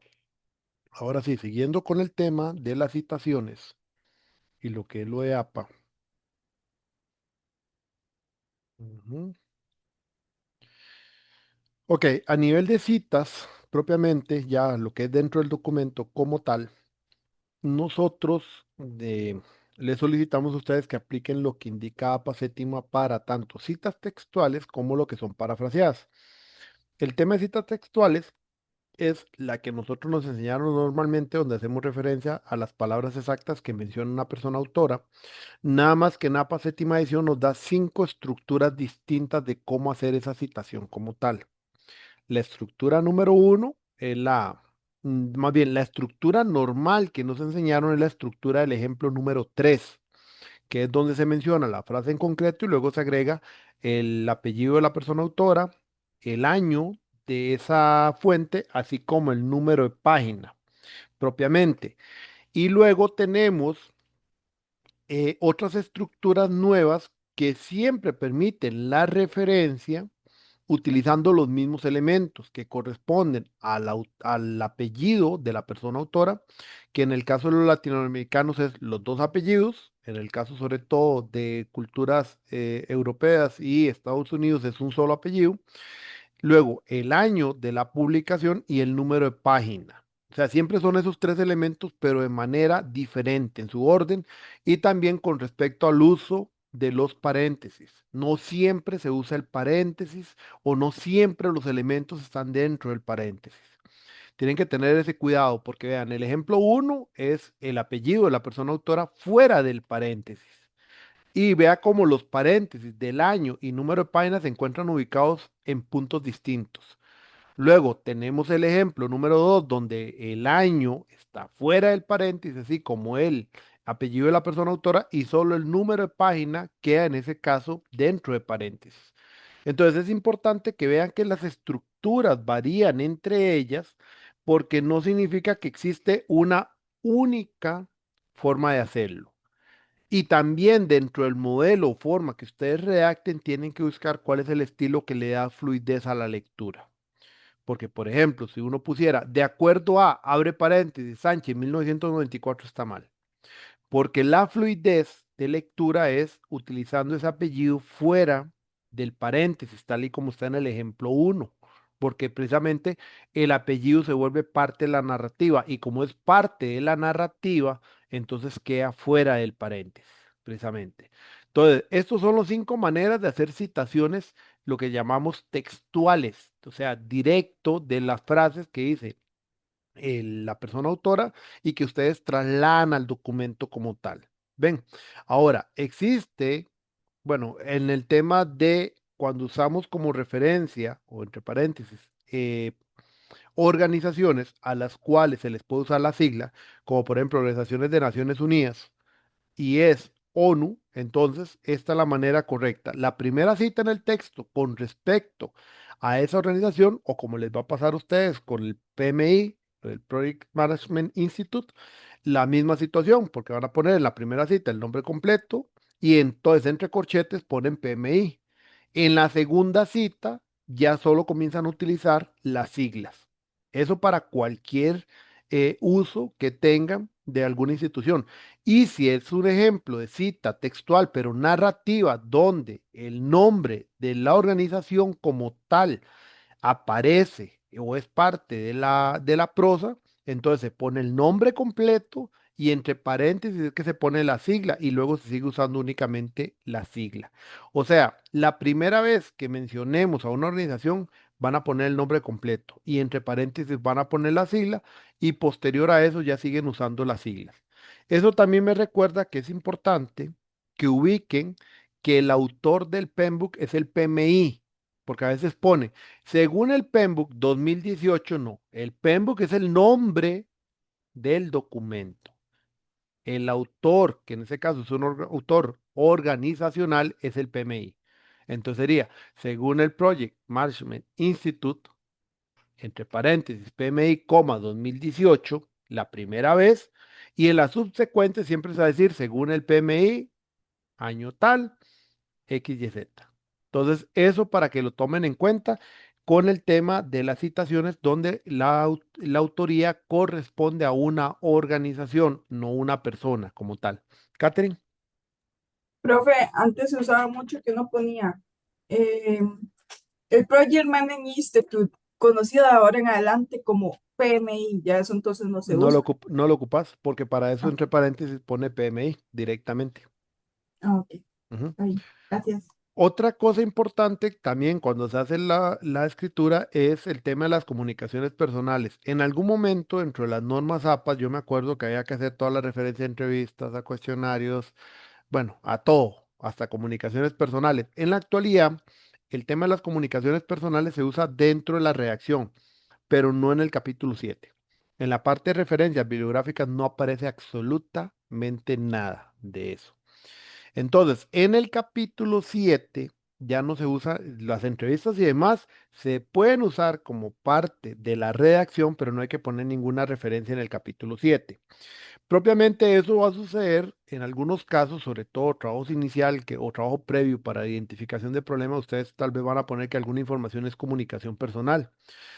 [SPEAKER 1] Ahora sí, siguiendo con el tema de las citaciones y lo que es lo de APA. Ujú. Ok, a nivel de citas, propiamente, ya lo que es dentro del documento como tal, nosotros les solicitamos a ustedes que apliquen lo que indica APA séptima para tanto citas textuales como lo que son parafraseadas. El tema de citas textuales es la que nosotros nos enseñaron normalmente, donde hacemos referencia a las palabras exactas que menciona una persona autora. Nada más que Napa séptima edición nos da 5 estructuras distintas de cómo hacer esa citación como tal. La estructura número 1 es la Más bien, la estructura normal que nos enseñaron es la estructura del ejemplo número 3, que es donde se menciona la frase en concreto y luego se agrega el apellido de la persona autora, el año de esa fuente, así como el número de página propiamente. Y luego tenemos otras estructuras nuevas que siempre permiten la referencia utilizando los mismos elementos que corresponden al apellido de la persona autora, que en el caso de los latinoamericanos es los dos apellidos, en el caso sobre todo de culturas europeas y Estados Unidos es un solo apellido, luego el año de la publicación y el número de página. O sea, siempre son esos tres elementos, pero de manera diferente en su orden y también con respecto al uso de los paréntesis. No siempre se usa el paréntesis o no siempre los elementos están dentro del paréntesis. Tienen que tener ese cuidado porque vean, el ejemplo uno es el apellido de la persona autora fuera del paréntesis. Y vea cómo los paréntesis del año y número de páginas se encuentran ubicados en puntos distintos. Luego tenemos el ejemplo número 2, donde el año está fuera del paréntesis, así como el apellido de la persona autora, y solo el número de página queda en ese caso dentro de paréntesis. Entonces es importante que vean que las estructuras varían entre ellas porque no significa que existe una única forma de hacerlo. Y también dentro del modelo o forma que ustedes redacten, tienen que buscar cuál es el estilo que le da fluidez a la lectura. Porque, por ejemplo, si uno pusiera de acuerdo a, abre paréntesis, Sánchez 1994 está mal. Porque la fluidez de lectura es utilizando ese apellido fuera del paréntesis, tal y como está en el ejemplo uno. Porque precisamente el apellido se vuelve parte de la narrativa y como es parte de la narrativa, entonces queda fuera del paréntesis, precisamente. Entonces, estos son los 5 maneras de hacer citaciones, lo que llamamos textuales, o sea, directo de las frases que dice la persona autora y que ustedes trasladan al documento como tal. Ven, ahora existe, bueno, en el tema de cuando usamos como referencia o entre paréntesis, organizaciones a las cuales se les puede usar la sigla, como por ejemplo organizaciones de Naciones Unidas y es ONU, entonces esta es la manera correcta. La primera cita en el texto con respecto a esa organización, o como les va a pasar a ustedes con el PMI, el Project Management Institute, la misma situación, porque van a poner en la primera cita el nombre completo y entonces entre corchetes ponen PMI. En la segunda cita ya solo comienzan a utilizar las siglas. Eso para cualquier uso que tengan de alguna institución. Y si es un ejemplo de cita textual, pero narrativa, donde el nombre de la organización como tal aparece o es parte de la prosa, entonces se pone el nombre completo y entre paréntesis es que se pone la sigla y luego se sigue usando únicamente la sigla. O sea, la primera vez que mencionemos a una organización van a poner el nombre completo y entre paréntesis van a poner la sigla y posterior a eso ya siguen usando las siglas. Eso también me recuerda que es importante que ubiquen que el autor del PEMBOK es el PMI, porque a veces pone según el PEMBOK 2018, no. El PEMBOK es el nombre del documento. El autor, que en este caso es un autor organizacional, es el PMI. Entonces sería, según el Project Management Institute, entre paréntesis, PMI, 2018, la primera vez, y en la subsecuente siempre se va a decir, según el PMI, año tal, X, Y, Z. Entonces, eso para que lo tomen en cuenta con el tema de las citaciones donde la autoría corresponde a una organización, no una persona como tal. Catherine,
[SPEAKER 3] Profe, antes se usaba mucho que uno ponía eh, el Project Management Institute, conocido de ahora en adelante como PMI, ya eso entonces no se usa.
[SPEAKER 1] no lo ocupas porque para eso
[SPEAKER 3] Ah,
[SPEAKER 1] entre paréntesis pone PMI directamente.
[SPEAKER 3] ok,
[SPEAKER 1] Ujú.
[SPEAKER 3] ahí, gracias.
[SPEAKER 1] Otra cosa importante también cuando se hace la escritura es el tema de las comunicaciones personales. En algún momento, dentro de las normas APA, yo me acuerdo que había que hacer toda la referencia a entrevistas, a cuestionarios, bueno, a todo, hasta comunicaciones personales. En la actualidad, el tema de las comunicaciones personales se usa dentro de la redacción, pero no en el capítulo 7. En la parte de referencias bibliográficas no aparece absolutamente nada de eso. Entonces, en el capítulo 7 ya no se usa, las entrevistas y demás se pueden usar como parte de la redacción, pero no hay que poner ninguna referencia en el capítulo 7. Propiamente eso va a suceder en algunos casos, sobre todo trabajos inicial o trabajo previo para identificación de problemas, ustedes tal vez van a poner que alguna información es comunicación personal.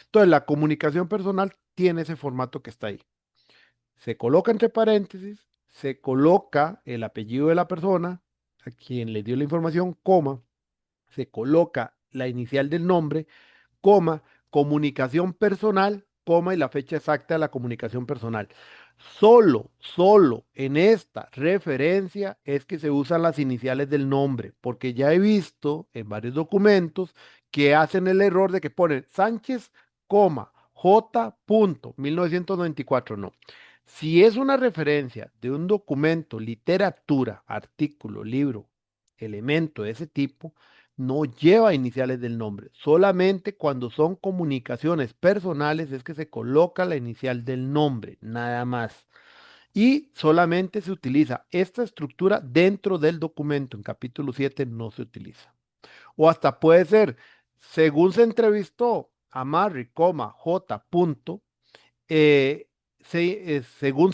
[SPEAKER 1] Entonces, la comunicación personal tiene ese formato que está ahí. Se coloca entre paréntesis, se coloca el apellido de la persona, a quien le dio la información, coma, se coloca la inicial del nombre, coma, comunicación personal, coma y la fecha exacta de la comunicación personal. Solo en esta referencia es que se usan las iniciales del nombre, porque ya he visto en varios documentos que hacen el error de que ponen Sánchez, coma, J. 1994. No. Si es una referencia de un documento, literatura, artículo, libro, elemento de ese tipo, no lleva iniciales del nombre. Solamente cuando son comunicaciones personales es que se coloca la inicial del nombre, nada más. Y solamente se utiliza esta estructura dentro del documento. En capítulo 7 no se utiliza. O hasta puede ser, según se entrevistó a Marry, J. eh, según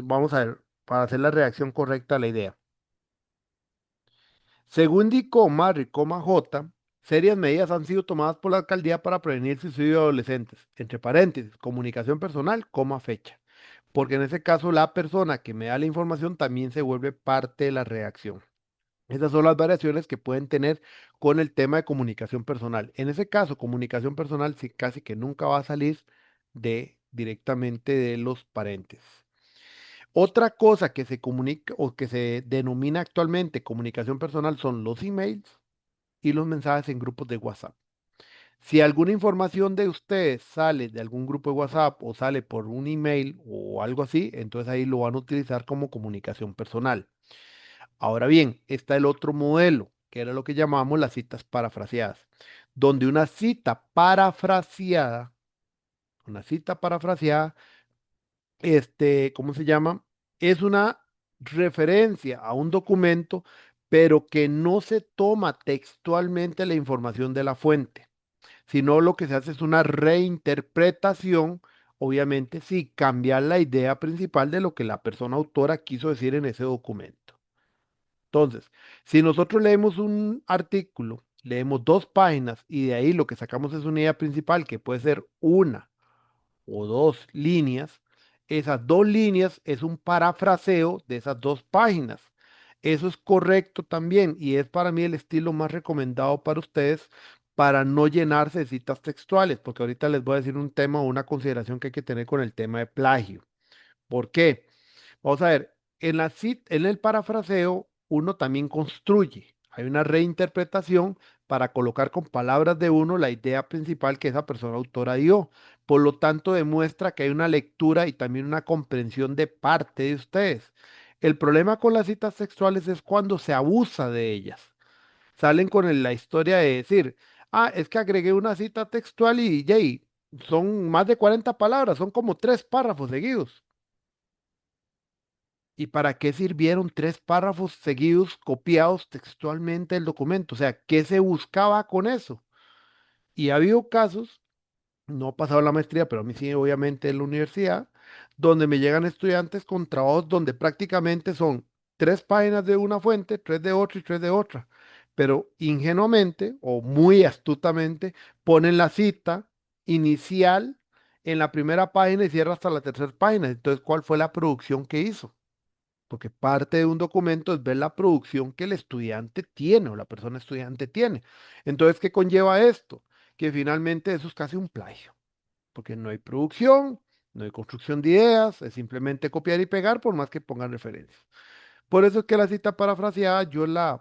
[SPEAKER 1] vamos a ver, para hacer la reacción correcta a la idea. Según indicó Marry, J, serias medidas han sido tomadas por la alcaldía para prevenir el suicidio de adolescentes. Entre paréntesis, comunicación personal, fecha. Porque en ese caso la persona que me da la información también se vuelve parte de la reacción. Esas son las variaciones que pueden tener con el tema de comunicación personal. En ese caso, comunicación personal sí casi que nunca va a salir directamente de los paréntesis. Otra cosa que se comunica o que se denomina actualmente comunicación personal son los emails y los mensajes en grupos de WhatsApp. Si alguna información de ustedes sale de algún grupo de WhatsApp o sale por un email o algo así, entonces ahí lo van a utilizar como comunicación personal. Ahora bien, está el otro modelo, que era lo que llamamos las citas parafraseadas, donde una cita parafraseada, ¿cómo se llama? Es una referencia a un documento, pero que no se toma textualmente la información de la fuente, sino lo que se hace es una reinterpretación, obviamente, si cambiar la idea principal de lo que la persona autora quiso decir en ese documento. Entonces, si nosotros leemos un artículo, leemos 2 páginas y de ahí lo que sacamos es una idea principal, que puede ser una o 2 líneas, esas 2 líneas es un parafraseo de esas 2 páginas. Eso es correcto también y es para mí el estilo más recomendado para ustedes para no llenarse de citas textuales, porque ahorita les voy a decir un tema o una consideración que hay que tener con el tema de plagio. ¿Por qué? Vamos a ver, en el parafraseo uno también construye. Hay una reinterpretación para colocar con palabras de uno la idea principal que esa persona autora dio. Por lo tanto, demuestra que hay una lectura y también una comprensión de parte de ustedes. El problema con las citas textuales es cuando se abusa de ellas. Salen con la historia de decir, es que agregué una cita textual y yay, son más de 40 palabras, son como 3 párrafos seguidos. ¿Y para qué sirvieron 3 párrafos seguidos copiados textualmente del documento? O sea, ¿qué se buscaba con eso? Y ha habido casos, no he pasado la maestría, pero a mí sí, obviamente en la universidad, donde me llegan estudiantes con trabajos donde prácticamente son 3 páginas de una fuente, 3 de otra y 3 de otra. Pero ingenuamente o muy astutamente ponen la cita inicial en la primera página y cierra hasta la tercera página. Entonces, ¿cuál fue la producción que hizo? Porque parte de un documento es ver la producción que el estudiante tiene o la persona estudiante tiene. Entonces, ¿qué conlleva esto? Que finalmente eso es casi un plagio, porque no hay producción, no hay construcción de ideas, es simplemente copiar y pegar por más que pongan referencias. Por eso es que la cita parafraseada yo la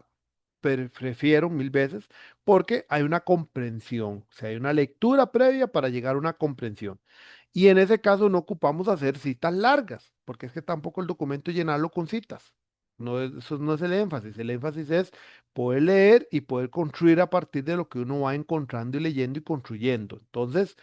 [SPEAKER 1] prefiero 1000 veces porque hay una comprensión, o sea, hay una lectura previa para llegar a una comprensión. Y en ese caso no ocupamos hacer citas largas, porque es que tampoco el documento llenarlo con citas. No, eso no es el énfasis es poder leer y poder construir a partir de lo que uno va encontrando y leyendo y construyendo. Entonces,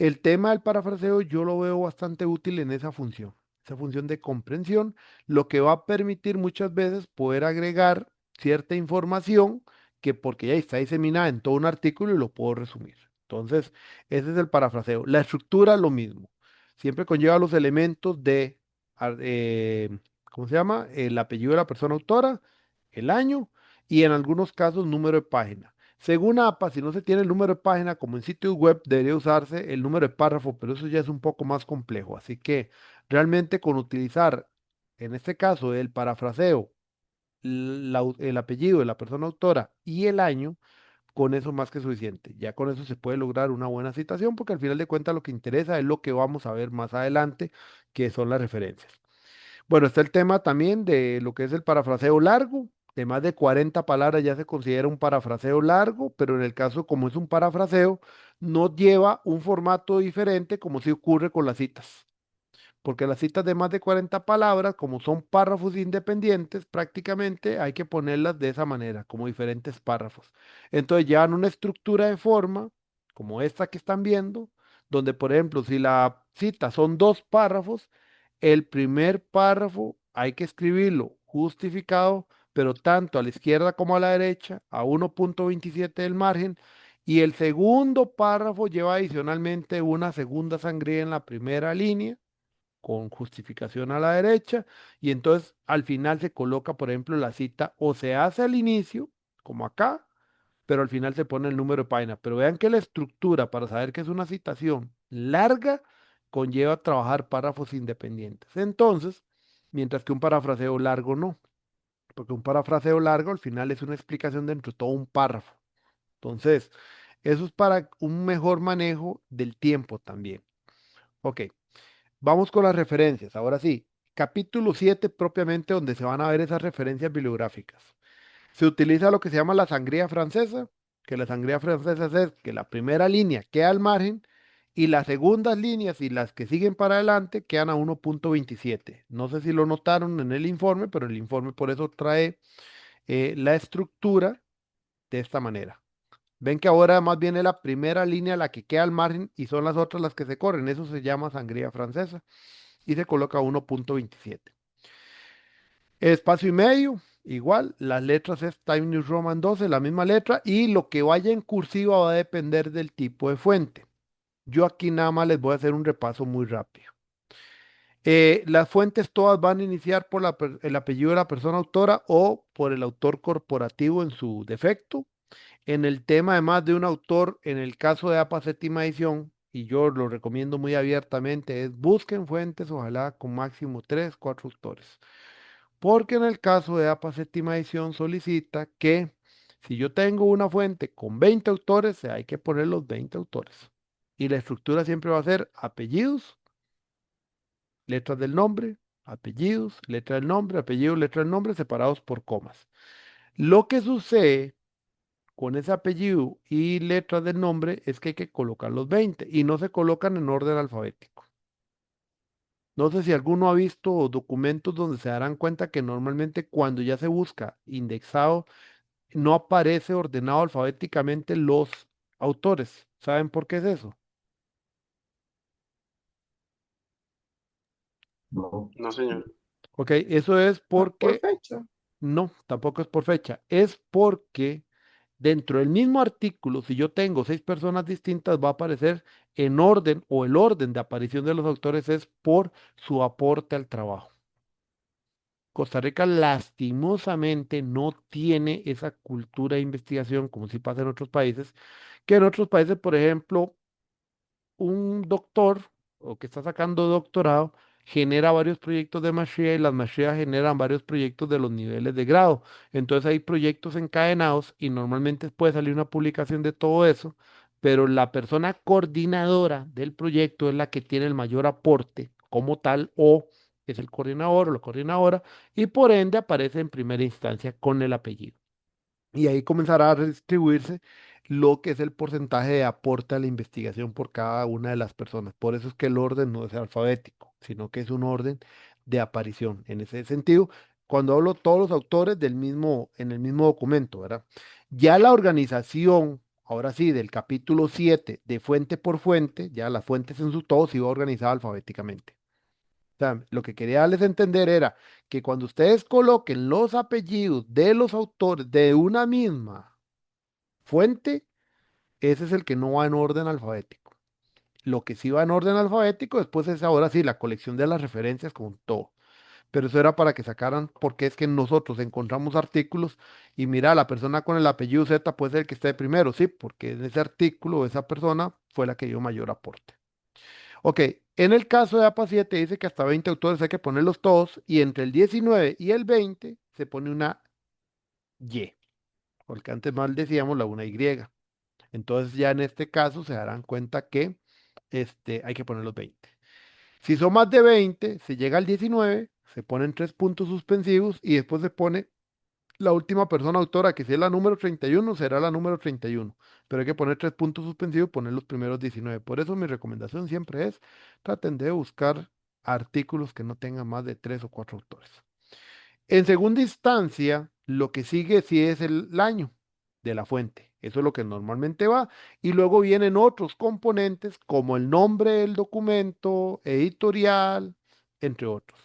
[SPEAKER 1] El tema del parafraseo yo lo veo bastante útil en esa función de comprensión, lo que va a permitir muchas veces poder agregar cierta información que porque ya está diseminada en todo un artículo y lo puedo resumir. Entonces, ese es el parafraseo. La estructura, lo mismo. Siempre conlleva los elementos de, ¿cómo se llama? El apellido de la persona autora, el año y en algunos casos número de página. Según APA, si no se tiene el número de página como en sitios web, debería usarse el número de párrafo, pero eso ya es un poco más complejo. Así que realmente con utilizar, en este caso, el parafraseo, el apellido de la persona autora y el año, con eso más que suficiente. Ya con eso se puede lograr una buena citación, porque al final de cuentas lo que interesa es lo que vamos a ver más adelante, que son las referencias. Bueno, está el tema también de lo que es el parafraseo largo. De más de 40 palabras ya se considera un parafraseo largo, pero en el caso como es un parafraseo, no lleva un formato diferente como si ocurre con las citas. Porque las citas de más de 40 palabras, como son párrafos independientes, prácticamente hay que ponerlas de esa manera, como diferentes párrafos. Entonces llevan una estructura de forma, como esta que están viendo, donde, por ejemplo, si la cita son 2 párrafos, el primer párrafo hay que escribirlo justificado, pero tanto a la izquierda como a la derecha, a 1,27 del margen, y el segundo párrafo lleva adicionalmente una segunda sangría en la primera línea con justificación a la derecha, y entonces al final se coloca, por ejemplo, la cita o se hace al inicio, como acá, pero al final se pone el número de página. Pero vean que la estructura para saber que es una citación larga conlleva trabajar párrafos independientes. Entonces, mientras que un parafraseo largo no, porque un parafraseo largo al final es una explicación dentro de todo un párrafo. Entonces, eso es para un mejor manejo del tiempo también. Ok. Vamos con las referencias. Ahora sí, capítulo 7 propiamente donde se van a ver esas referencias bibliográficas. Se utiliza lo que se llama la sangría francesa, que la sangría francesa es que la primera línea queda al margen y las segundas líneas y las que siguen para adelante quedan a 1,27. No sé si lo notaron en el informe, pero el informe por eso trae la estructura de esta manera. Ven que ahora más bien es la primera línea la que queda al margen y son las otras las que se corren. Eso se llama sangría francesa y se coloca 1,27. Espacio y medio, igual, las letras es Times New Roman 12, la misma letra, y lo que vaya en cursiva va a depender del tipo de fuente. Yo aquí nada más les voy a hacer un repaso muy rápido. Las fuentes todas van a iniciar por el apellido de la persona autora o por el autor corporativo en su defecto. En el tema de más de un autor, en el caso de APA séptima edición, y yo lo recomiendo muy abiertamente, es busquen fuentes, ojalá con máximo 3, 4 autores. Porque en el caso de APA séptima edición solicita que si yo tengo una fuente con 20 autores, hay que poner los 20 autores. Y la estructura siempre va a ser apellidos, letras del nombre, apellidos, letra del nombre, apellidos, letra del nombre, separados por comas. Lo que sucede con ese apellido y letras del nombre es que hay que colocar los 20 y no se colocan en orden alfabético. No sé si alguno ha visto documentos donde se darán cuenta que normalmente cuando ya se busca indexado no aparece ordenado alfabéticamente los autores. ¿Saben por qué es eso?
[SPEAKER 6] No.
[SPEAKER 4] No, señor.
[SPEAKER 1] Ok, eso es
[SPEAKER 3] No, por
[SPEAKER 1] porque,
[SPEAKER 3] fecha.
[SPEAKER 1] no, tampoco es por fecha, es porque dentro del mismo artículo, si yo tengo 6 personas distintas, va a aparecer en orden o el orden de aparición de los autores es por su aporte al trabajo. Costa Rica lastimosamente no tiene esa cultura de investigación como sí pasa en otros países, que en otros países, por ejemplo, un doctor o que está sacando doctorado genera varios proyectos de maestría y las maestrías generan varios proyectos de los niveles de grado. Entonces hay proyectos encadenados y normalmente puede salir una publicación de todo eso, pero la persona coordinadora del proyecto es la que tiene el mayor aporte como tal o es el coordinador o la coordinadora y por ende aparece en primera instancia con el apellido. Y ahí comenzará a redistribuirse lo que es el porcentaje de aporte a la investigación por cada una de las personas. Por eso es que el orden no es alfabético, sino que es un orden de aparición. En ese sentido, cuando hablo todos los autores del mismo, en el mismo documento, ¿verdad? Ya la organización ahora sí, del capítulo 7 de fuente por fuente, ya las fuentes en su todo se iba organizada alfabéticamente. O sea, lo que quería darles a entender era que cuando ustedes coloquen los apellidos de los autores de una misma fuente, ese es el que no va en orden alfabético. Lo que sí va en orden alfabético después es ahora sí la colección de las referencias con todo. Pero eso era para que sacaran, porque es que nosotros encontramos artículos y mira, la persona con el apellido Z puede ser el que esté primero, sí, porque en ese artículo esa persona fue la que dio mayor aporte. Ok, en el caso de APA 7 dice que hasta 20 autores hay que ponerlos todos y entre el 19 y el 20 se pone una Y, porque antes mal decíamos una Y. Entonces ya en este caso se darán cuenta que hay que poner los 20. Si son más de 20, se llega al 19, se ponen 3 puntos suspensivos y después se pone la última persona autora, que si es la número 31, será la número 31. Pero hay que poner 3 puntos suspensivos y poner los primeros 19. Por eso mi recomendación siempre es, traten de buscar artículos que no tengan más de 3 o 4 autores. En segunda instancia, lo que sigue sí es el año de la fuente. Eso es lo que normalmente va. Y luego vienen otros componentes como el nombre del documento, editorial, entre otros.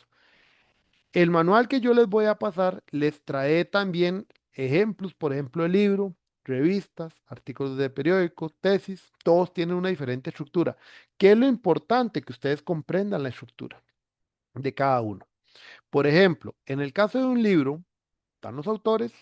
[SPEAKER 1] El manual que yo les voy a pasar les trae también ejemplos, por ejemplo, el libro, revistas, artículos de periódicos, tesis, todos tienen una diferente estructura. ¿Qué es lo importante? Que ustedes comprendan la estructura de cada uno. Por ejemplo, en el caso de un libro, están los autores,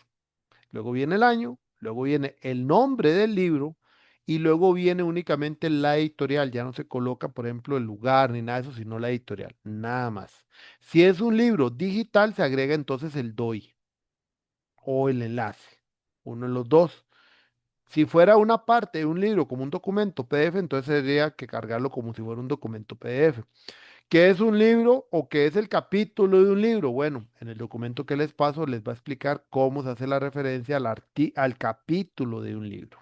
[SPEAKER 1] luego viene el año, luego viene el nombre del libro y luego viene únicamente la editorial. Ya no se coloca, por ejemplo, el lugar ni nada de eso, sino la editorial, nada más. Si es un libro digital, se agrega entonces el DOI o el enlace, uno de los dos. Si fuera una parte de un libro como un documento PDF, entonces tendría que cargarlo como si fuera un documento PDF. ¿Qué es un libro o qué es el capítulo de un libro? Bueno, en el documento que les paso les va a explicar cómo se hace la referencia al capítulo de un libro.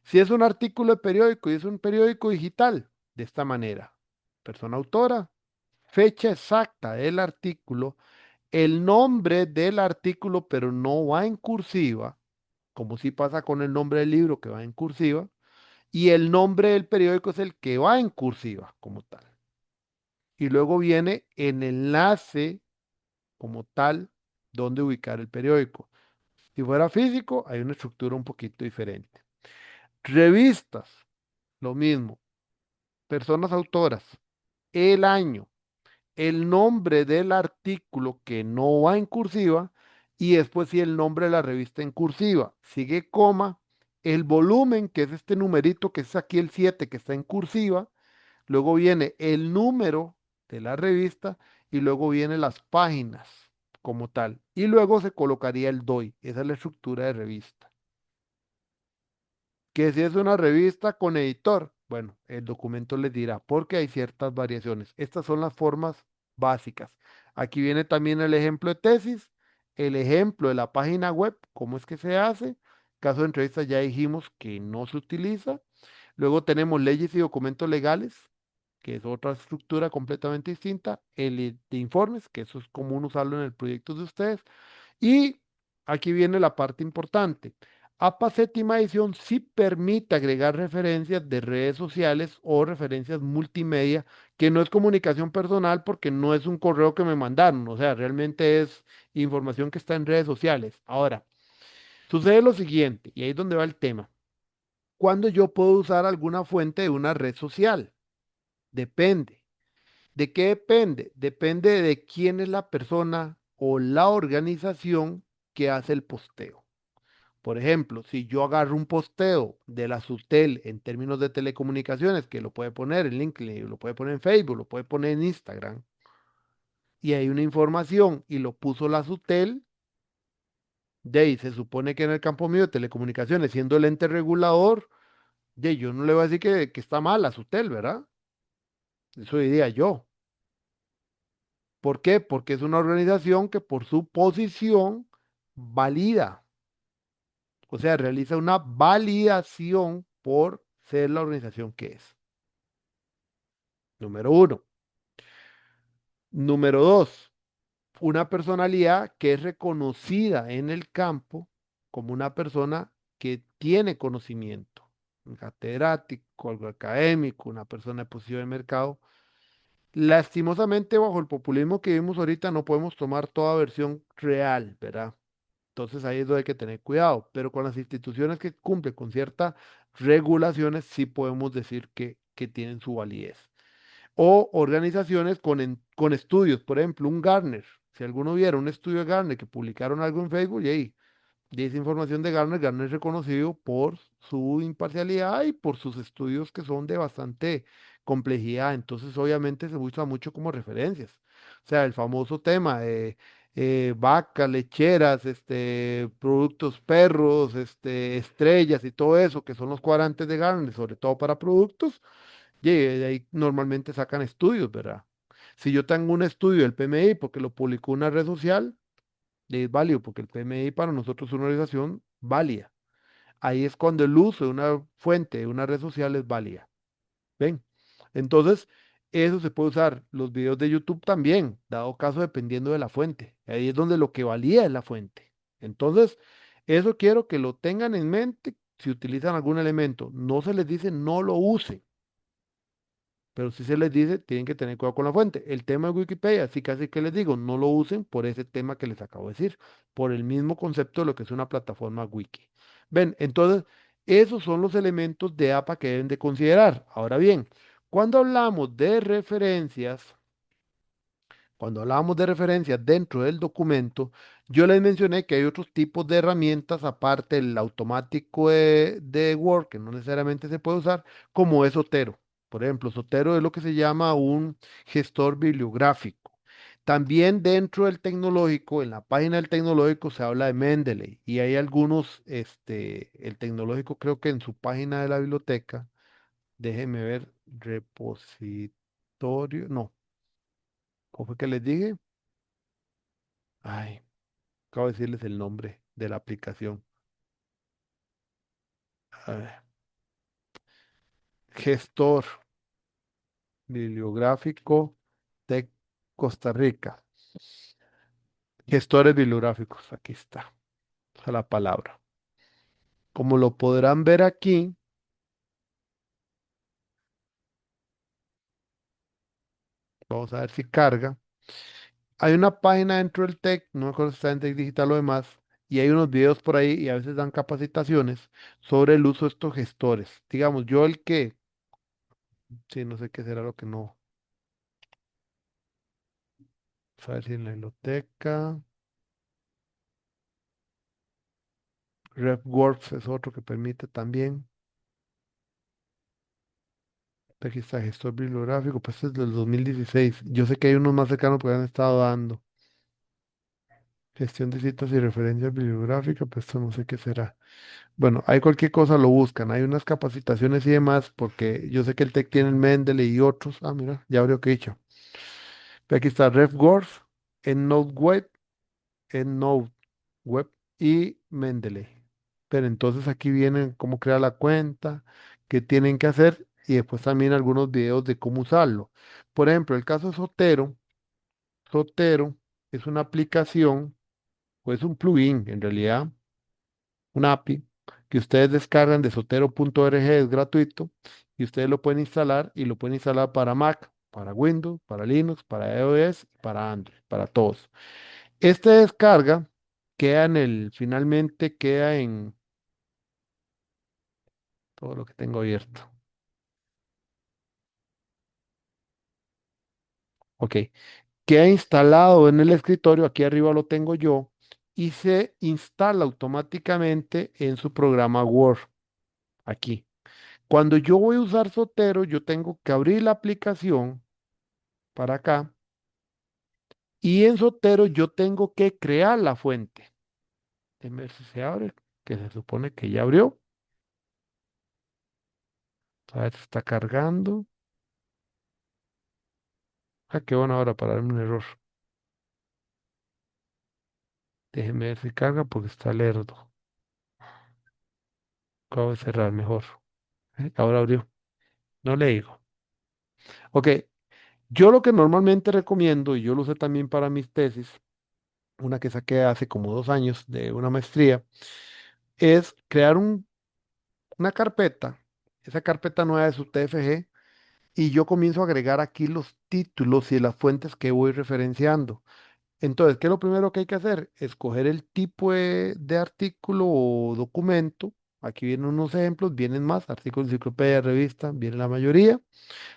[SPEAKER 1] Si es un artículo de periódico y es un periódico digital, de esta manera. Persona autora, fecha exacta del artículo, el nombre del artículo, pero no va en cursiva, como si pasa con el nombre del libro que va en cursiva, y el nombre del periódico es el que va en cursiva como tal. Y luego viene el enlace como tal donde ubicar el periódico. Si fuera físico, hay una estructura un poquito diferente. Revistas, lo mismo. Personas autoras, el año, el nombre del artículo que no va en cursiva y después sí el nombre de la revista en cursiva. Sigue coma, el volumen, que es este numerito que es aquí el 7 que está en cursiva. Luego viene el número de la revista y luego vienen las páginas como tal. Y luego se colocaría el DOI. Esa es la estructura de revista. Que si es una revista con editor, bueno, el documento les dirá porque hay ciertas variaciones. Estas son las formas básicas. Aquí viene también el ejemplo de tesis, el ejemplo de la página web, cómo es que se hace. Caso de entrevista ya dijimos que no se utiliza. Luego tenemos leyes y documentos legales, que es otra estructura completamente distinta. El de informes, que eso es común usarlo en el proyecto de ustedes. Y aquí viene la parte importante. APA séptima edición sí permite agregar referencias de redes sociales o referencias multimedia, que no es comunicación personal porque no es un correo que me mandaron, o sea, realmente es información que está en redes sociales. Ahora, sucede lo siguiente, y ahí es donde va el tema. ¿Cuándo yo puedo usar alguna fuente de una red social? Depende. ¿De qué depende? Depende de quién es la persona o la organización que hace el posteo. Por ejemplo, si yo agarro un posteo de la SUTEL en términos de telecomunicaciones, que lo puede poner en LinkedIn, lo puede poner en Facebook, lo puede poner en Instagram, y hay una información y lo puso la SUTEL, de ahí se supone que en el campo mío de telecomunicaciones, siendo el ente regulador, de yo no le voy a decir que está mal la SUTEL, ¿verdad? Eso diría yo. ¿Por qué? Porque es una organización que por su posición valida, o sea, realiza una validación por ser la organización que es. Número uno. Número dos, una personalidad que es reconocida en el campo como una persona que tiene conocimiento, un catedrático, algo académico, una persona de posición de mercado. Lastimosamente, bajo el populismo que vivimos ahorita, no podemos tomar toda versión real, ¿verdad? Entonces ahí es donde hay que tener cuidado, pero con las instituciones que cumplen con ciertas regulaciones, sí podemos decir que tienen su validez. O organizaciones con estudios, por ejemplo, un Gartner. Si alguno viera un estudio de Gartner que publicaron algo en Facebook, y ahí, y esa información de Gartner, Gartner es reconocido por su imparcialidad y por sus estudios que son de bastante complejidad. Entonces, obviamente, se usa mucho como referencias. O sea, el famoso tema de vacas, lecheras, productos perros, estrellas y todo eso, que son los cuadrantes de Gartner, sobre todo para productos, y de ahí normalmente sacan estudios, ¿verdad? Si yo tengo un estudio del PMI porque lo publicó una red social, es válido porque el PMI para nosotros es una organización válida. Ahí es cuando el uso de una fuente, de una red social es válida. ¿Ven? Entonces, eso se puede usar. Los videos de YouTube también, dado caso dependiendo de la fuente. Ahí es donde lo que valía es la fuente. Entonces, eso quiero que lo tengan en mente si utilizan algún elemento. No se les dice no lo usen, pero si se les dice, tienen que tener cuidado con la fuente. El tema de Wikipedia, sí casi que les digo, no lo usen por ese tema que les acabo de decir, por el mismo concepto de lo que es una plataforma wiki. Ven, entonces, esos son los elementos de APA que deben de considerar. Ahora bien, cuando hablamos de referencias, cuando hablábamos de referencias dentro del documento, yo les mencioné que hay otros tipos de herramientas aparte del automático de Word, que no necesariamente se puede usar, como es Zotero. Por ejemplo, Zotero es lo que se llama un gestor bibliográfico. También dentro del tecnológico, en la página del tecnológico se habla de Mendeley y hay algunos, el tecnológico creo que en su página de la biblioteca, déjenme ver, repositorio, no, ¿cómo fue que les dije? Ay, acabo de decirles el nombre de la aplicación. Ah, gestor bibliográfico de Costa Rica. Gestores bibliográficos, aquí está, esa es la palabra. Como lo podrán ver aquí, vamos a ver si carga. Hay una página dentro del TEC, no me acuerdo si está en TEC Digital o demás, y hay unos videos por ahí y a veces dan capacitaciones sobre el uso de estos gestores. Digamos, yo el que, sí, no sé qué será lo que no. Vamos a ver si en la biblioteca. RefWorks es otro que permite también. Aquí está gestor bibliográfico, pues este es del 2016. Yo sé que hay unos más cercanos que han estado dando. Gestión de citas y referencias bibliográficas, pues esto no sé qué será. Bueno, hay cualquier cosa lo buscan. Hay unas capacitaciones y demás, porque yo sé que el TEC tiene el Mendeley y otros. Ah, mira, ya abrió que dicho. Aquí está RefWorks, EndNote Web, EndNote Web y Mendeley. Pero entonces aquí vienen cómo crear la cuenta, qué tienen que hacer y después también algunos videos de cómo usarlo. Por ejemplo, el caso de Sotero. Sotero es una aplicación o es un plugin en realidad, un API que ustedes descargan de sotero.org, es gratuito y ustedes lo pueden instalar y lo pueden instalar para Mac, para Windows, para Linux, para iOS, para Android, para todos. Esta descarga queda finalmente queda en todo lo que tengo abierto. Ok, queda instalado en el escritorio, aquí arriba lo tengo yo, y se instala automáticamente en su programa Word, aquí. Cuando yo voy a usar Sotero, yo tengo que abrir la aplicación para acá, y en Sotero yo tengo que crear la fuente. Déjenme ver si se abre, que se supone que ya abrió. A ver, está cargando. Ah, qué bueno ahora para darme un error. Déjenme ver si carga porque está lerdo. Acabo de cerrar mejor. Ahora abrió. No le digo. Ok, yo lo que normalmente recomiendo, y yo lo usé también para mis tesis, una que saqué hace como 2 años de una maestría, es crear un una carpeta, esa carpeta nueva es su TFG, y yo comienzo a agregar aquí los títulos y las fuentes que voy referenciando. Entonces, ¿qué es lo primero que hay que hacer? Escoger el tipo de artículo o documento. Aquí vienen unos ejemplos, vienen más, artículos, enciclopedia, revista, viene la mayoría.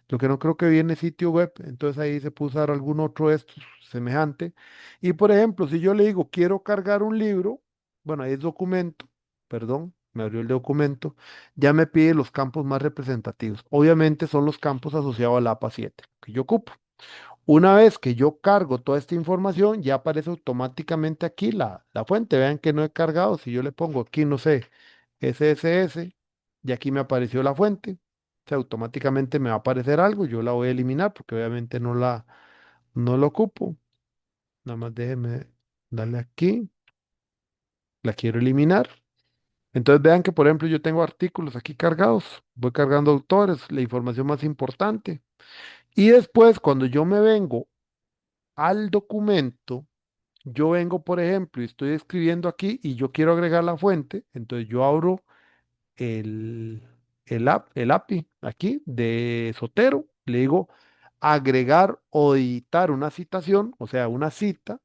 [SPEAKER 1] Lo que no creo que viene sitio web, entonces ahí se puede usar algún otro de estos semejante. Y por ejemplo, si yo le digo quiero cargar un libro, bueno, ahí es documento, perdón, me abrió el documento, ya me pide los campos más representativos. Obviamente son los campos asociados al APA 7 que yo ocupo. Una vez que yo cargo toda esta información, ya aparece automáticamente aquí la fuente. Vean que no he cargado. Si yo le pongo aquí, no sé, SSS, y aquí me apareció la fuente. O sea, automáticamente me va a aparecer algo. Yo la voy a eliminar porque obviamente no la ocupo. Nada más déjeme darle aquí. La quiero eliminar. Entonces vean que, por ejemplo, yo tengo artículos aquí cargados. Voy cargando autores, la información más importante. Y después, cuando yo me vengo al documento, yo vengo, por ejemplo, y estoy escribiendo aquí y yo quiero agregar la fuente, entonces yo abro el, el API aquí de Sotero, le digo agregar o editar una citación, o sea, una cita,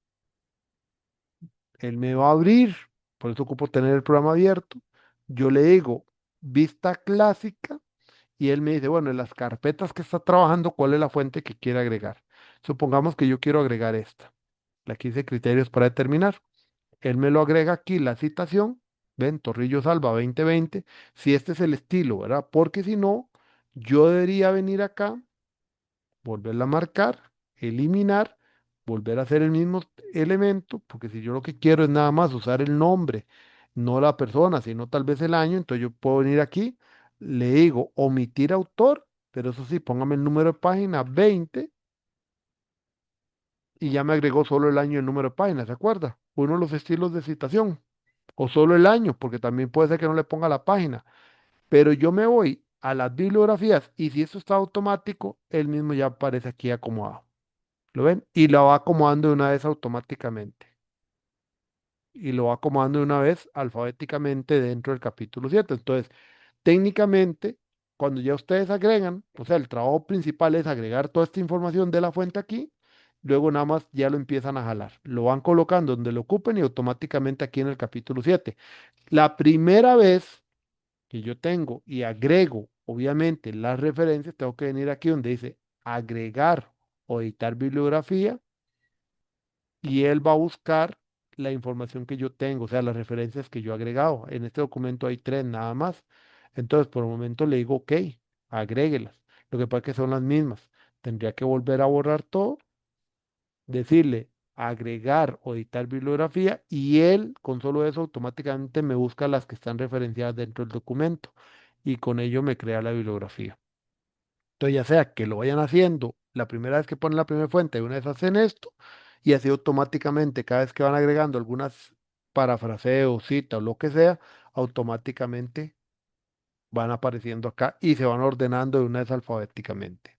[SPEAKER 1] él me va a abrir, por eso ocupo tener el programa abierto, yo le digo vista clásica y él me dice, bueno, en las carpetas que está trabajando, ¿cuál es la fuente que quiere agregar? Supongamos que yo quiero agregar esta. Aquí dice criterios para determinar. Él me lo agrega aquí, la citación, ven, Torrillo Salva 2020, si este es el estilo, ¿verdad? Porque si no, yo debería venir acá, volverla a marcar, eliminar, volver a hacer el mismo elemento, porque si yo lo que quiero es nada más usar el nombre, no la persona, sino tal vez el año, entonces yo puedo venir aquí, le digo omitir autor, pero eso sí, póngame el número de página 20 y ya me agregó solo el año y el número de página, ¿se acuerda? Uno de los estilos de citación. O solo el año, porque también puede ser que no le ponga la página. Pero yo me voy a las bibliografías y si esto está automático, él mismo ya aparece aquí acomodado. ¿Lo ven? Y lo va acomodando de una vez automáticamente. Y lo va acomodando de una vez alfabéticamente dentro del capítulo 7. Entonces, técnicamente, cuando ya ustedes agregan, o sea, el trabajo principal es agregar toda esta información de la fuente aquí, luego nada más ya lo empiezan a jalar. Lo van colocando donde lo ocupen y automáticamente aquí en el capítulo 7. La primera vez que yo tengo y agrego, obviamente, las referencias, tengo que venir aquí donde dice agregar o editar bibliografía y él va a buscar la información que yo tengo, o sea, las referencias que yo he agregado. En este documento hay 3 nada más. Entonces, por el momento le digo, ok, agréguelas. Lo que pasa es que son las mismas. Tendría que volver a borrar todo, decirle agregar o editar bibliografía y él con solo eso automáticamente me busca las que están referenciadas dentro del documento y con ello me crea la bibliografía. Entonces ya sea que lo vayan haciendo la primera vez que ponen la primera fuente, de una vez hacen esto y así automáticamente cada vez que van agregando algunas parafraseos, cita o lo que sea, automáticamente van apareciendo acá y se van ordenando de una vez alfabéticamente.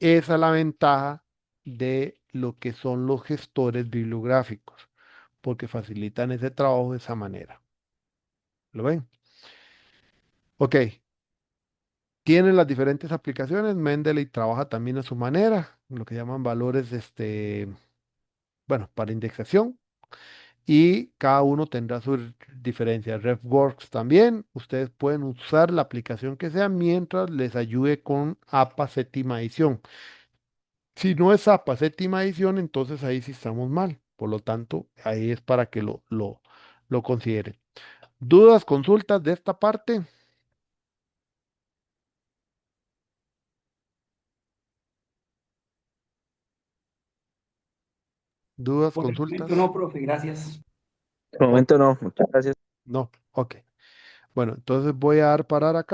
[SPEAKER 1] Esa es la ventaja de lo que son los gestores bibliográficos, porque facilitan ese trabajo de esa manera. ¿Lo ven? Ok, tienen las diferentes aplicaciones. Mendeley trabaja también a su manera, lo que llaman valores, bueno, para indexación. Y cada uno tendrá sus diferencias. RefWorks también. Ustedes pueden usar la aplicación que sea mientras les ayude con APA séptima edición. Si no es APA séptima edición, entonces ahí sí estamos mal. Por lo tanto, ahí es para que lo consideren. ¿Dudas, consultas de esta parte? ¿Dudas,
[SPEAKER 7] Por el momento
[SPEAKER 1] consultas?
[SPEAKER 7] no, profe, gracias.
[SPEAKER 2] De
[SPEAKER 1] Ok,
[SPEAKER 2] momento no, muchas gracias.
[SPEAKER 1] no, ok. Bueno, entonces voy a dar parar acá.